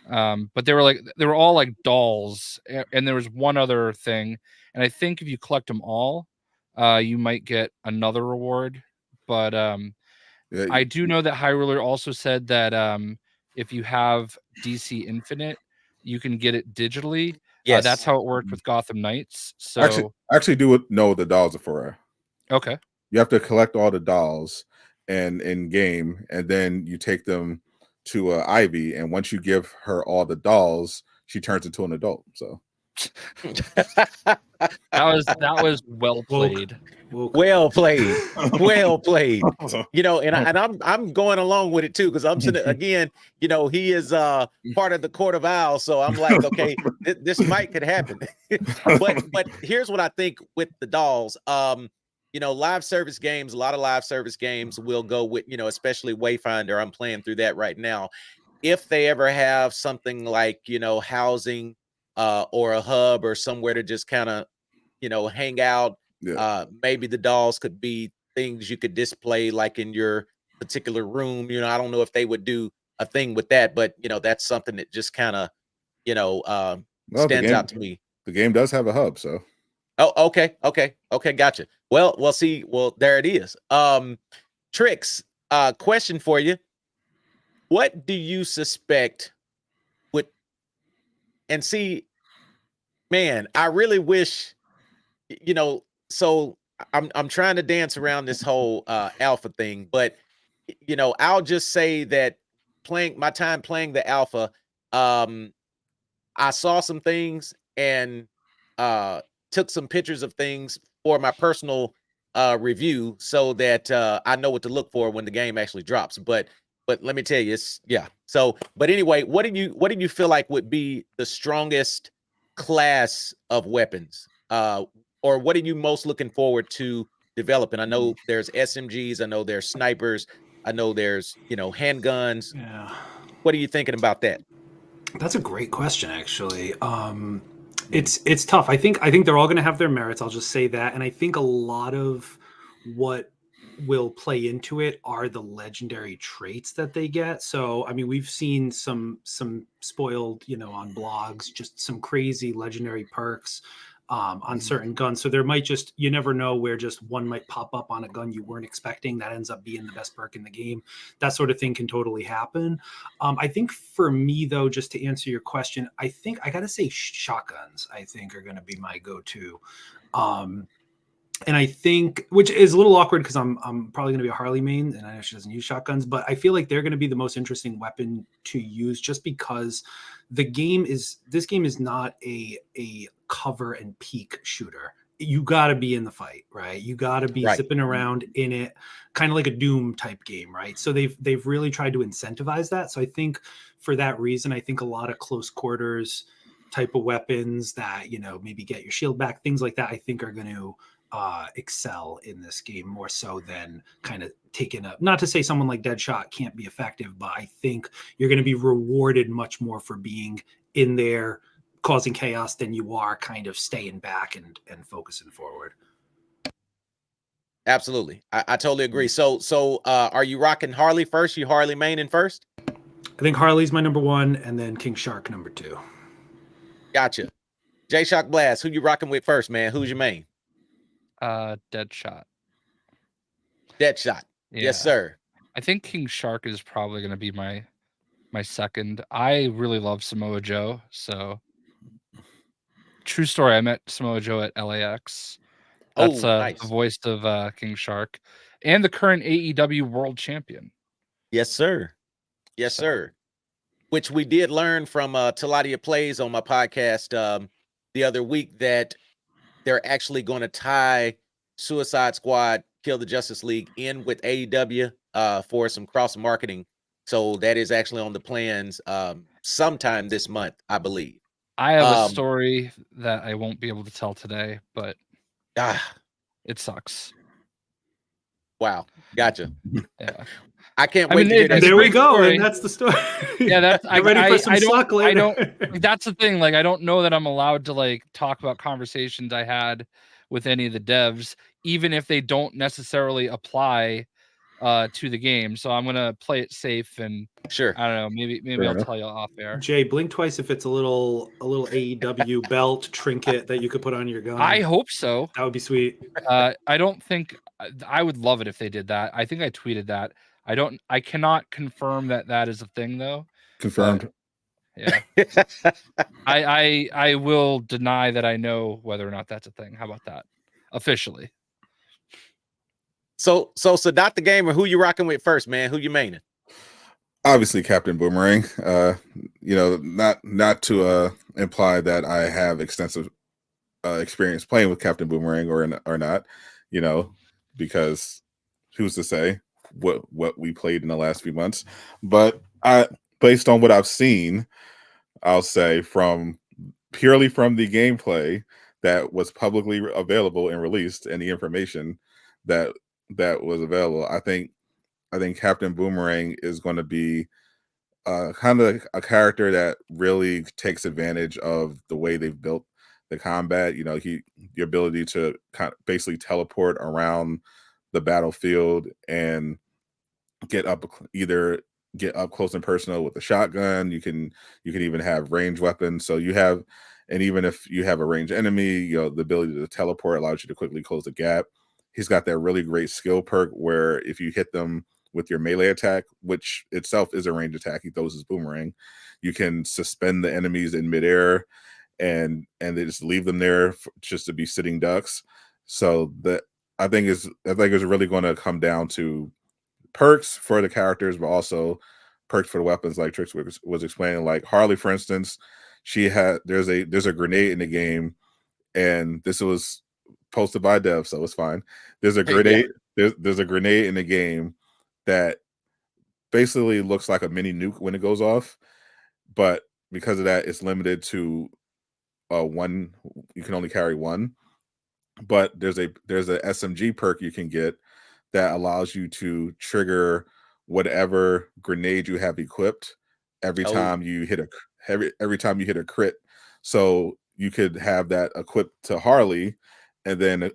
But they were all dolls, and there was one other thing, and I think if you collect them all, you might get another reward. But I do know that High Ruler also said that if you have DC Infinite, you can get it digitally. Yes, that's how it worked with Gotham Knights. So actually do know the dolls are for. Okay. You have to collect all the dolls and in game, and then you take them to Ivy, and once you give her all the dolls, she turns into an adult. So that was well played. Well played. Well played. You know, and I'm going along with it too, because I'm sitting again, you know, he is part of the Court of Owls. So I'm like, okay, this might could happen. but here's what I think with the dolls. You know, live service games, a lot of live service games will go with, you know, especially Wayfinder. I'm playing through that right now. If they ever have something like, you know, housing or a hub or somewhere to just kind of, you know, hang out. Maybe the dolls could be things you could display like in your particular room. You know, I don't know if they would do a thing with that, but you know, that's something that just kind of, you know, stands out to me. The game does have a hub, so. Oh, okay, gotcha. Well, see, there it is. Tricks, question for you. What do you suspect would, and see, man, I really wish, you know, so I'm trying to dance around this whole alpha thing, but you know, I'll just say that playing the alpha, I saw some things and took some pictures of things for my personal review so that I know what to look for when the game actually drops. But let me tell you, it's so but anyway, what do you feel like would be the strongest class of weapons? Or what are you most looking forward to developing? I know there's SMGs, I know there's snipers, I know there's, you know, handguns. Yeah. What are you thinking about that? That's a great question, actually. It's tough. I think they're all going to have their merits. I'll just say that, and I think a lot of what will play into it are the legendary traits that they get. So, I mean, we've seen some spoiled, you know, on blogs, just some crazy legendary perks on certain guns. So there might just, you never know where just one might pop up on a gun you weren't expecting that ends up being the best perk in the game. That sort of thing can totally happen. I think for me, though, just to answer your question, I think I got to say shotguns, I think, are going to be my go-to. And I think, which is a little awkward because I'm probably going to be a Harley main, and I know she doesn't use shotguns, but I feel like they're going to be the most interesting weapon to use just because this game is not a cover and peek shooter. You got to be in the fight, right? You got to be zipping around in it, kind of like a Doom type game, right? So they've really tried to incentivize that. So I think for that reason, I think a lot of close quarters type of weapons that, you know, maybe get your shield back, things like that, I think are going to excel in this game more so than kind of taking up, not to say someone like Deadshot can't be effective, but I think you're going to be rewarded much more for being in there causing chaos than you are kind of staying back and focusing forward. Absolutely. I totally agree. So are you rocking Harley first? You Harley maining first? I think Harley's my number one, and then King Shark number two. Gotcha. J Shock Blast, who you rocking with first, man? Who's your main? Deadshot. Deadshot. Yeah. Yes, sir. I think King Shark is probably going to be my second. I really love Samoa Joe. So true story. I met Samoa Joe at LAX. That's nice. the voice of King Shark and the current AEW world champion. Yes, sir. Yes, sir. Which we did learn from Taladia Plays on my podcast the other week that they're actually going to tie Suicide Squad, Kill the Justice League in with AEW for some cross marketing. So that is actually on the plans sometime this month, I believe. I have a story that I won't be able to tell today, but it sucks. Wow. Gotcha. Yeah. I can't wait to hear that. There we go. Story. And that's the story. Yeah, that's I don't that's the thing. Like, I don't know that I'm allowed to like talk about conversations I had with any of the devs, even if they don't necessarily apply to the game. So I'm gonna play it safe and sure. I don't know. Maybe I'll tell you off air. Jay, blink twice if it's a little AEW belt trinket that you could put on your gun. I hope so. That would be sweet. I don't think I would love it if they did that. I think I tweeted that. I cannot confirm that is a thing though. Confirmed. Yeah. I will deny that I know whether or not that's a thing. How about that? Officially. So Sadat the Gamer, who you rocking with first, man? Who you maining? Obviously, Captain Boomerang. Not to imply that I have extensive experience playing with Captain Boomerang or not, because who's to say what we played in the last few months? But based on what I've seen, I'll say purely from the gameplay that was publicly available and released, and the information that was available, I think Captain Boomerang is going to be kind of a character that really takes advantage of the way they've built the combat. The ability to kind of basically teleport around the battlefield and get up close and personal with a shotgun. You can even have range weapons. So and even if you have a ranged enemy, the ability to teleport allows you to quickly close the gap. He's got that really great skill perk where if you hit them with your melee attack, which itself is a range attack, he throws his boomerang, you can suspend the enemies in midair and they just leave them there just to be sitting ducks. So I think it's really going to come down to perks for the characters, but also perks for the weapons, like Trix was explaining. Like Harley, for instance, there's a grenade in the game, and this was posted by dev, so it's fine. There's a grenade. There's a grenade in the game that basically looks like a mini nuke when it goes off, but because of that, it's limited to one. You can only carry one. But there's a SMG perk you can get that allows you to trigger whatever grenade you have equipped every time you hit a crit. So you could have that equipped to Harley, and then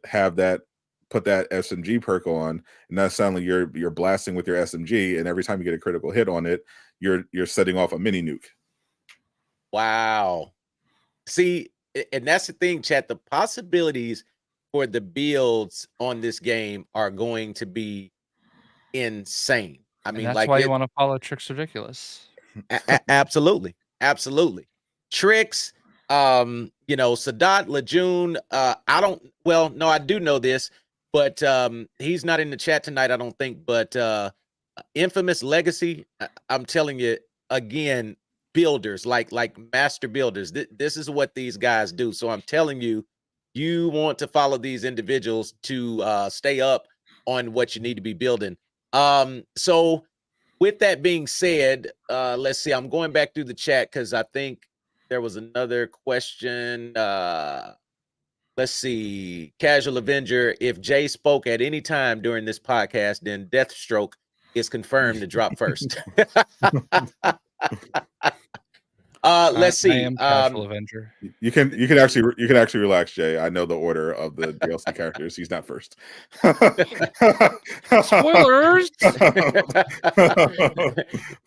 put that SMG perk on, and that's suddenly you're blasting with your SMG, and every time you get a critical hit on it, you're setting off a mini nuke. Wow. See, and that's the thing, chat. The possibilities for the builds on this game are going to be insane. I mean, that's why you want to follow Trix Ridiculous. Absolutely. Trix, Sadat Lejeune, I do know this, but he's not in the chat tonight, I don't think. But Infamous Legacy, I'm telling you again, builders like master builders. This is what these guys do. So I'm telling you, you want to follow these individuals to stay up on what you need to be building. So with that being said, let's see. I'm going back through the chat because I think there was another question. Let's see. Casual Avenger, if Jay spoke at any time during this podcast, then Deathstroke is confirmed to drop first. Let's see. I am Casual Avenger. You can actually relax, Jay. I know the order of the DLC characters. He's not first. Spoilers.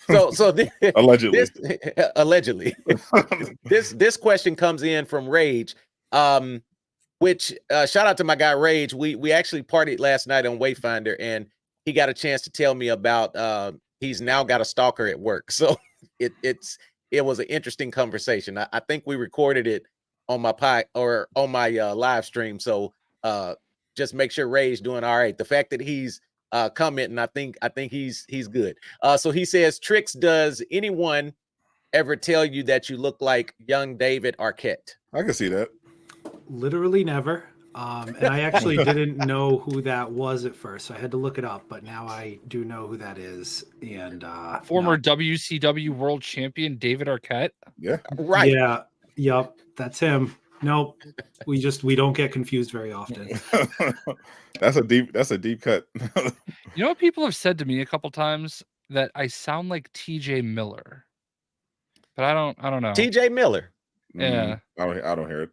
so allegedly. This question comes in from Rage, which shout out to my guy Rage. We actually partied last night on Wayfinder, and he got a chance to tell me about he's now got a stalker at work. So it was an interesting conversation. I think we recorded it on my live stream. So just make sure Ray's doing all right. The fact that he's commenting, I think he's good. So he says, Trix, does anyone ever tell you that you look like young David Arquette? I can see that. Literally never. And I actually didn't know who that was at first, so I had to look it up. But now I do know who that is. And former WCW World Champion David Arquette. Yeah. Right. Yeah. Yep. That's him. Nope. We don't get confused very often. That's a deep cut. You know what people have said to me a couple times? That I sound like TJ Miller. But I don't know. TJ Miller. Yeah. I don't hear it.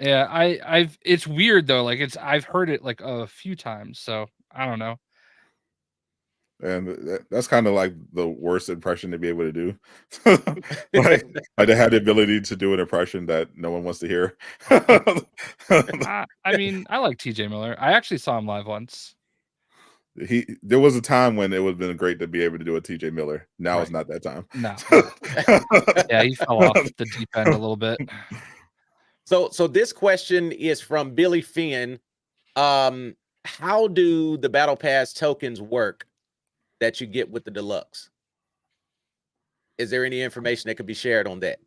Yeah, it's weird though. Like I've heard it like a few times, so I don't know. And that's kind of like the worst impression to be able to do. like to have the ability to do an impression that no one wants to hear. I mean, I like TJ Miller. I actually saw him live once. There was a time when it would have been great to be able to do a TJ Miller. Now It's not that time. No. Yeah, he fell off the deep end a little bit. So this question is from Billy Finn. How do the Battle Pass tokens work that you get with the deluxe? Is there any information that could be shared on that?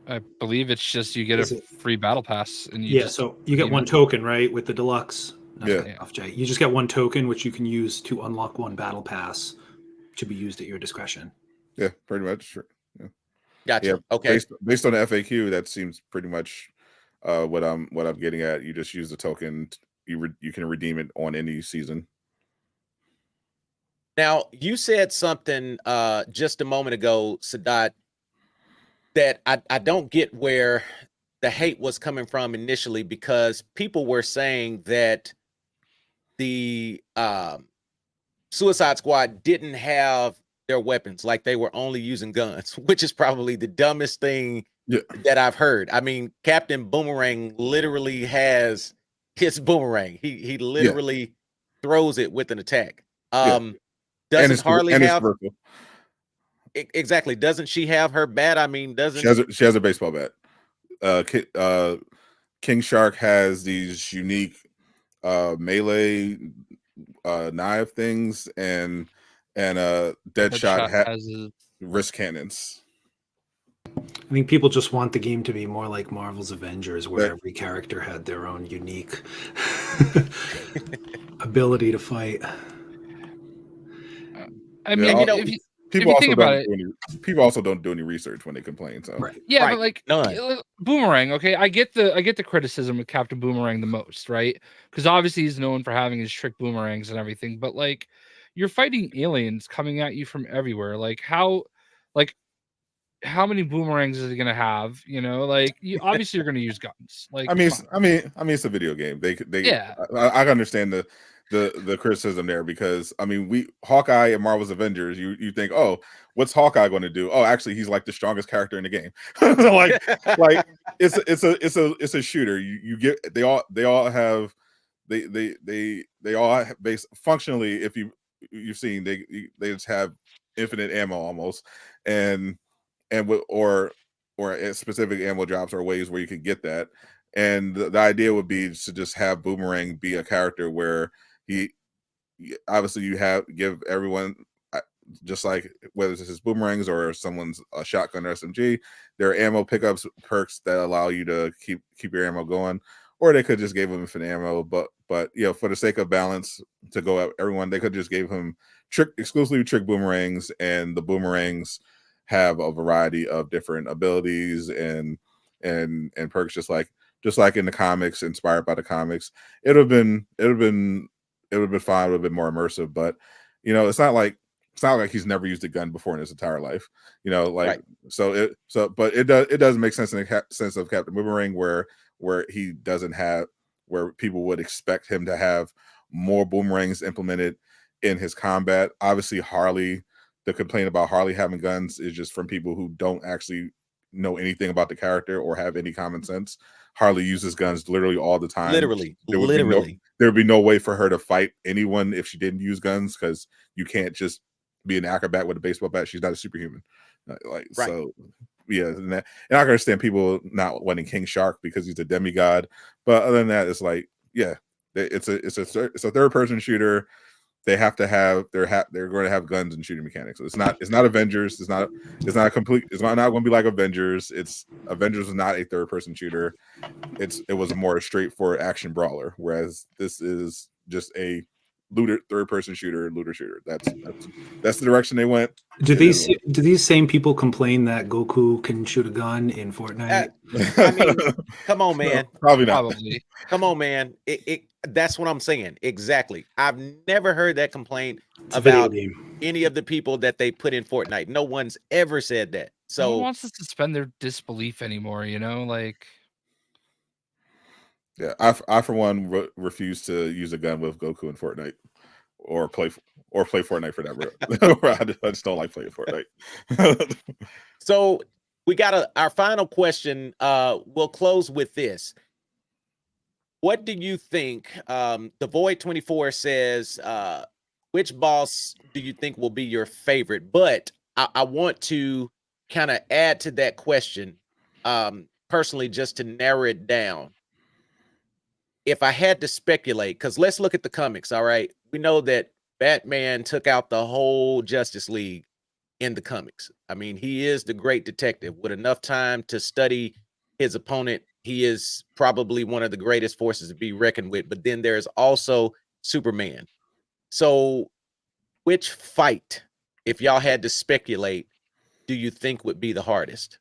I believe it's just you get a free battle pass, and you so you get one token, right, with the deluxe. Off, Jay. You just get one token, which you can use to unlock one battle pass to be used at your discretion. Yeah, pretty much. Sure. Yeah. Gotcha. Yeah, okay. Based on the FAQ, that seems pretty much what I'm getting at. You just use the token. You can redeem it on any season. Now, you said something just a moment ago, Sadat, that I don't get where the hate was coming from initially, because people were saying that the Suicide Squad didn't have their weapons, like they were only using guns, which is probably the dumbest thing that I've heard. I mean, Captain Boomerang literally has his boomerang. He literally throws it with an attack. Doesn't Harley have exactly? Doesn't she have her bat? I mean, doesn't she has a baseball bat? King Shark has these unique melee knife things, and Deadshot has wrist cannons. I think people just want the game to be more like Marvel's Avengers, where every character had their own unique ability to fight. I mean, if you think about it, people also don't do any research when they complain. So yeah, but like Boomerang, okay, I get the criticism of Captain Boomerang the most, right? Because obviously he's known for having his trick boomerangs and everything, but like you're fighting aliens coming at you from everywhere. Like how many boomerangs is he gonna have? You know, like obviously you're gonna use guns. Like I mean, it's a video game. I understand the criticism there, because I mean, Hawkeye and Marvel's Avengers, you think, oh, what's Hawkeye going to do? Oh, actually, he's like the strongest character in the game. like it's a shooter. You get they all have functionally, if you've seen, they just have infinite ammo almost, or specific ammo drops or ways where you can get that. And the idea would be to just have Boomerang be a character where he obviously give everyone, just like whether it's his boomerangs or someone's a shotgun or SMG, there are ammo pickups perks that allow you to keep your ammo going, or they could just give him infinite ammo. But for the sake of balance, to go at everyone, they could just give him exclusively trick boomerangs, and the boomerangs have a variety of different abilities and perks, just like in the comics, inspired by the comics. It would have been fine. It would have been more immersive, but it's not like he's never used a gun before in his entire life. But it does make sense in the sense of Captain Boomerang, where he doesn't have, where people would expect him to have more boomerangs implemented in his combat. Obviously, the complaint about Harley having guns is just from people who don't actually know anything about the character or have any common sense. Harley uses guns literally all the time. There would be no way for her to fight anyone if she didn't use guns, because you can't just be an acrobat with a baseball bat. She's not a superhuman. So yeah, and I can understand people not wanting King Shark because he's a demigod, but other than that, it's like, yeah, it's a third person shooter. They have to have they're going to have guns and shooting mechanics. So it's not Avengers. It's not going to be like Avengers. Avengers is not a third person shooter. It was a more straightforward action brawler, whereas this is just a third person shooter. That's the direction they went. Do these same people complain that Goku can shoot a gun in Fortnite? I mean, come on, man. No, probably not. Probably. Come on, man. That's what I'm saying. Exactly. I've never heard that complaint about any of the people that they put in Fortnite. No one's ever said that. So no one wants to suspend their disbelief anymore, like. Yeah, I for one refuse to use a gun with Goku in Fortnite, or play Fortnite for that. I just don't like playing Fortnite. So we got our final question. We'll close with this. What do you think? The Void 24 says, which boss do you think will be your favorite? But I want to kind of add to that question, personally, just to narrow it down. If I had to speculate, because let's look at the comics, all right? We know that Batman took out the whole Justice League. in the comics. I mean, he is the great detective with enough time to study his opponent. He is probably one of the greatest forces to be reckoned with. But then there's also Superman. So which fight, if y'all had to speculate, do you think would be the hardest?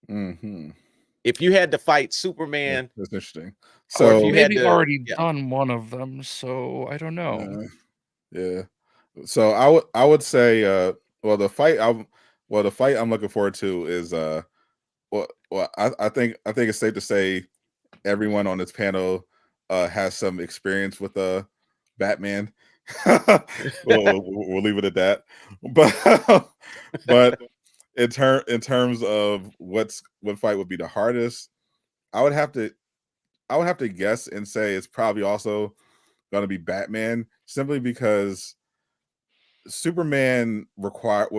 If you had to fight Superman, that's interesting. or if So you maybe had to, already done one of them, so I don't know. yeah. So I would say the fight I'm looking forward to is I think it's safe to say everyone on this panel has some experience with Batman. We'll leave it at that. But in terms of what fight would be the hardest, I would have to guess and say it's probably also going to be Batman, simply because Superman would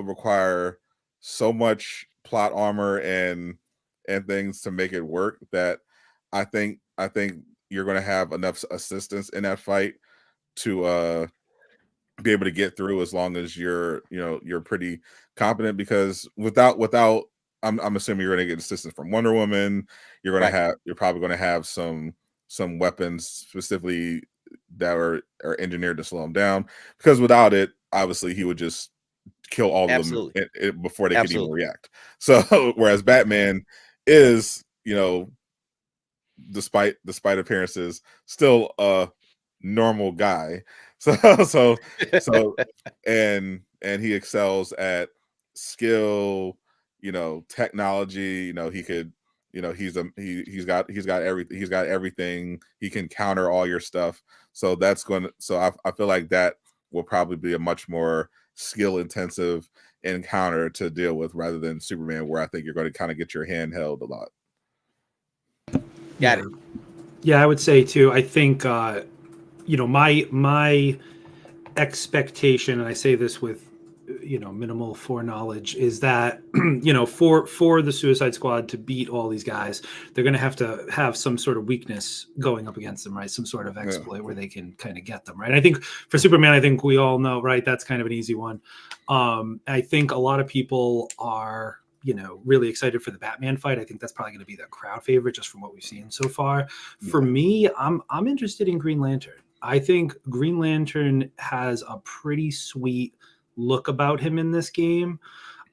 require so much plot armor and things to make it work that I think you're going to have enough assistance in that fight to be able to get through, as long as you're pretty competent, because without I'm assuming you're going to get assistance from Wonder Woman. You're probably going to have some weapons specifically that are engineered to slow him down, because without it, obviously he would just kill all of them before they could even react. So whereas Batman is, despite appearances, still a normal guy. So and he excels at skill, technology. He could, he's got everything. He can counter all your stuff. So I feel like that will probably be a much more skill intensive encounter to deal with, rather than Superman, where I think you're going to kind of get your hand held a lot. Got it. Yeah, I would say too. I think my expectation, and I say this with minimal foreknowledge, is that for the Suicide Squad to beat all these guys, they're going to have some sort of weakness going up against them, right? Some sort of exploit where they can kind of get them, right? I think for Superman, I think we all know, right, that's kind of an easy one. I think a lot of people are really excited for the Batman fight. I think that's probably going to be the crowd favorite, just from what we've seen so far. For me, I'm interested in Green Lantern. I think Green Lantern has a pretty sweet look about him in this game.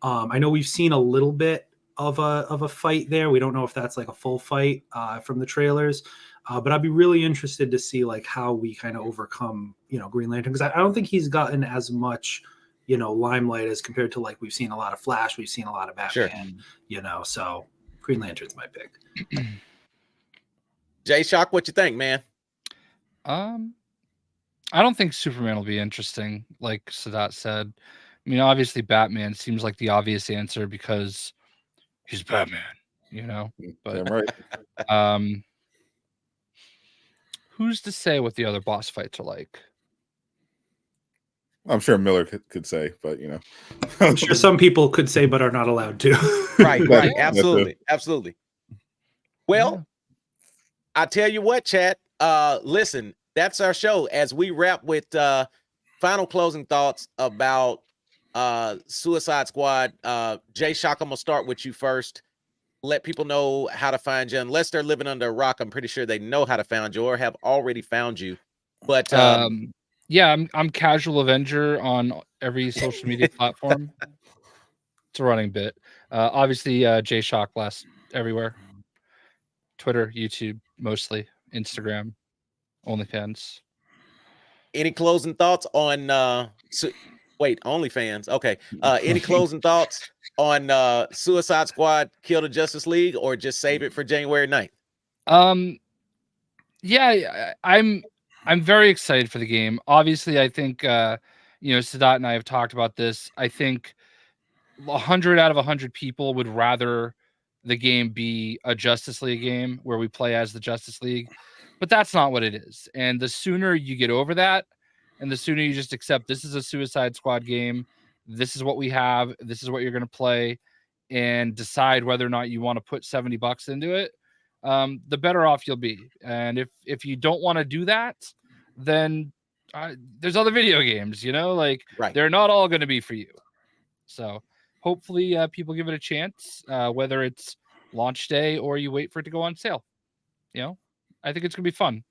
I know we've seen a little bit of a fight there. We don't know if that's like a full fight from the trailers, but I'd be really interested to see like how we kind of overcome Green Lantern, because I don't think he's gotten as much limelight as compared to, like, we've seen a lot of Flash, we've seen a lot of Batman. So Green Lantern's my pick. Jay Shock, what you think, man? I don't think Superman will be interesting, like Sadat said. I mean, obviously Batman seems like the obvious answer because he's Batman, But right. Who's to say what the other boss fights are like? I'm sure Miller could say, but I'm sure some people could say, but are not allowed to. Right. Absolutely. Well, I tell you what, chat. Listen, that's our show. As we wrap with final closing thoughts about Suicide Squad. Jay Shock, I'm gonna start with you first. Let people know how to find you, unless they're living under a rock. I'm pretty sure they know how to find you or have already found you. But yeah, I'm Casual Avenger on every social media platform. It's a running bit. Obviously, Jay Shock everywhere. Twitter, YouTube, mostly Instagram, OnlyFans. Any closing thoughts on OnlyFans? Okay. Any closing thoughts on Suicide Squad Kill the Justice League, or just save it for January 9th? Yeah, I'm very excited for the game. Obviously, I think Sadat and I have talked about this. I think 100 out of 100 people would rather the game be a Justice League game where we play as the Justice League, but that's not what it is. And the sooner you get over that, and the sooner you just accept this is a Suicide Squad game, this is what we have, this is what you're going to play, and decide whether or not you want to put $70 into it, the better off you'll be. And if you don't want to do that, then there's other video games, Right. They're not all going to be for you. So hopefully people give it a chance, whether it's launch day or you wait for it to go on sale. I think it's gonna be fun.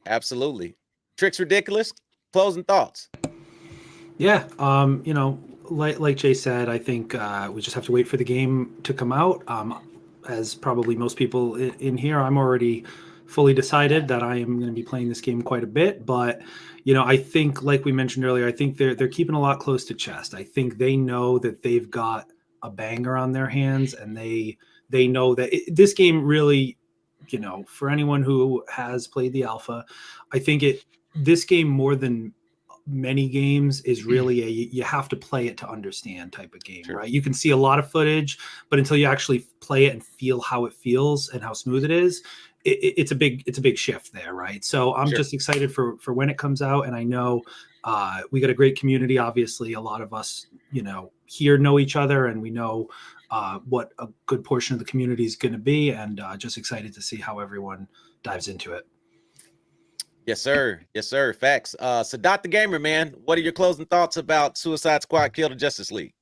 Absolutely. Tricks Ridiculous. Closing thoughts. Yeah, like Jay said, I think we just have to wait for the game to come out. As probably most people in here, I'm already fully decided that I am going to be playing this game quite a bit. But I think, like we mentioned earlier, I think they're keeping a lot close to chest. I think they know that they've got a banger on their hands, and they know that this game really, for anyone who has played the alpha, I think this game more than many games is really you have to play it to understand type of game. Sure. Right? You can see a lot of footage, but until you actually play it and feel how it feels and how smooth it is, it's a big shift there, right? So I'm just excited for when it comes out, and I know we got a great community. Obviously, a lot of us, here know each other, and we know what a good portion of the community is going to be, and just excited to see how everyone dives into it. Yes, sir. Yes, sir. Facts. Sadat the Gamer, man, what are your closing thoughts about Suicide Squad Kill the Justice League?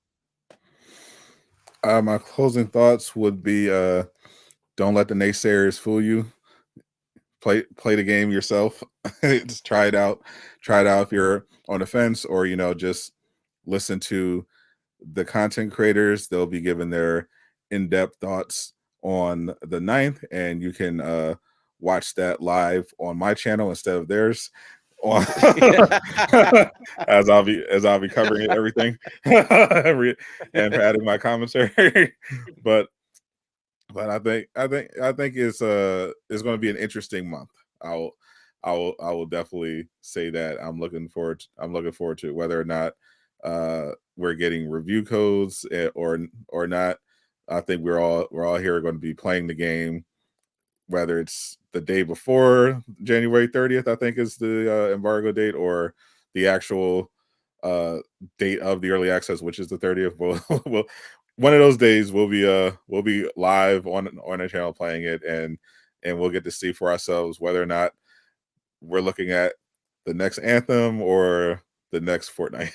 My closing thoughts would be don't let the naysayers fool you. Play the game yourself. Just try it out. Try it out if you're on the fence, or just listen to the content creators. They'll be giving their in-depth thoughts on the 9th, and you can watch that live on my channel instead of theirs. as I'll be covering everything and adding my commentary. But I think it's going to be an interesting month. I will definitely say that I'm looking forward to it, whether or not we're getting review codes or not. I think we're all here going to be playing the game, whether it's the day before January 30th, I think is the embargo date, or the actual date of the early access, which is the 30th. We'll one of those days we'll be live on our channel playing it, and we'll get to see for ourselves whether or not we're looking at the next Anthem or the next Fortnite.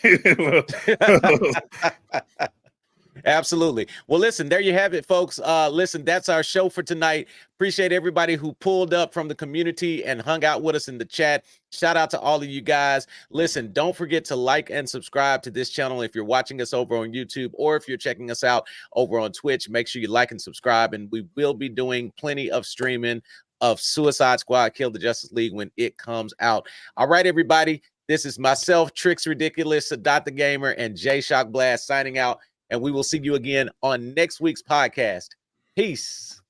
Absolutely. Well, listen, there you have it, folks. Listen, that's our show for tonight. Appreciate everybody who pulled up from the community and hung out with us in the chat. Shout out to all of you guys. Listen, don't forget to like and subscribe to this channel if you're watching us over on YouTube, or if you're checking us out over on Twitch. Make sure you like and subscribe, and we will be doing plenty of streaming of Suicide Squad Kill the Justice League when it comes out. All right, everybody. This is myself, Tricks Ridiculous, Sadat the Gamer, and J Shock Blast signing out. And we will see you again on next week's podcast. Peace.